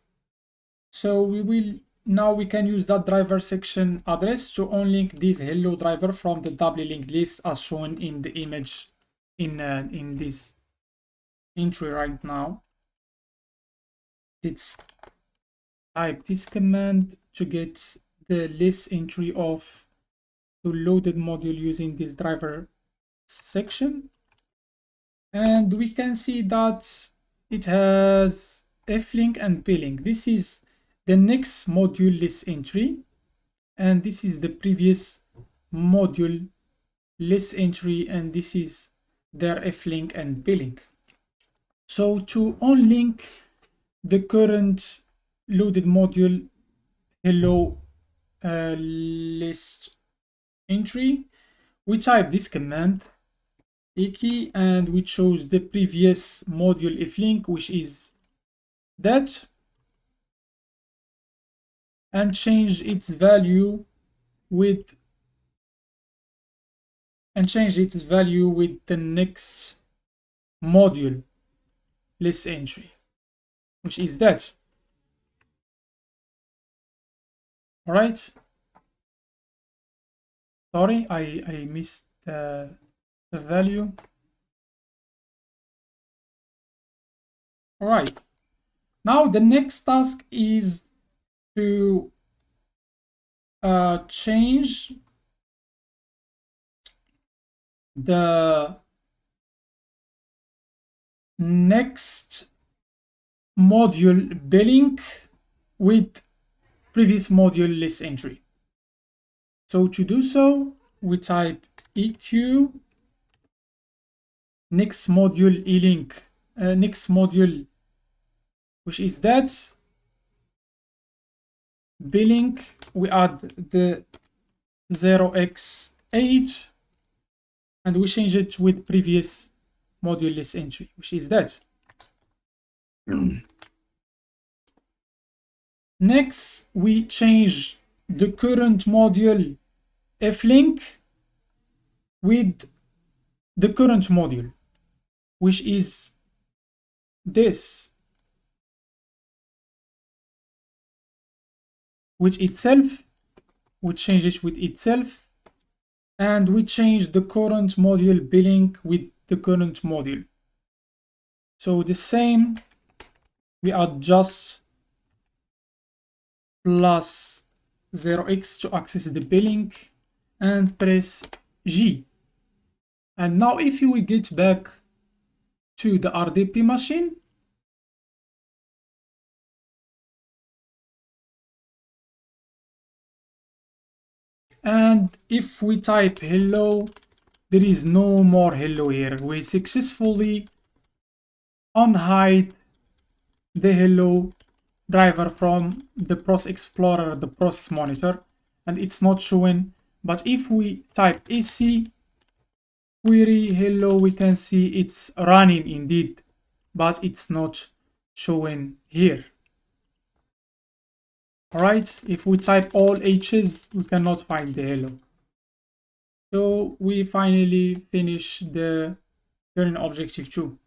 So we can use that driver section address to unlink this hello driver from the doubly linked list as shown in the image in this entry right now. Let's type this command to get the list entry of the loaded module using this driver section, and we can see that it has flink and plink. This is the next module list entry, and this is the previous module list entry, and this is their flink and plink. So to unlink the current loaded module hello list entry, we type this command eky, and we chose the previous module flink, which is that, and change its value with the next module list entry, which is that. All right. Sorry, I missed the value. All right. Now the next task is to change the next module plink with previous module list entry. So to do so, we type eq next module elink, next module, which is that plink. We add the 0x8 and we change it with previous module list entry, which is that. Next, we change the current module flink with the current module, which is this, which itself, we change it with itself, and we change the current module plink with the current module. So the same, we adjust plus 0x to access the plink and press G. And now if we get back to the RDP machine, and if we type hello, there is no more hello here. We successfully unhide the hello driver from the process explorer, the process monitor, and it's not showing. But if we type AC query hello, we can see it's running indeed, but it's not showing here. All right, if we type all H's, we cannot find the hello. So we finally finish the learning objective 2.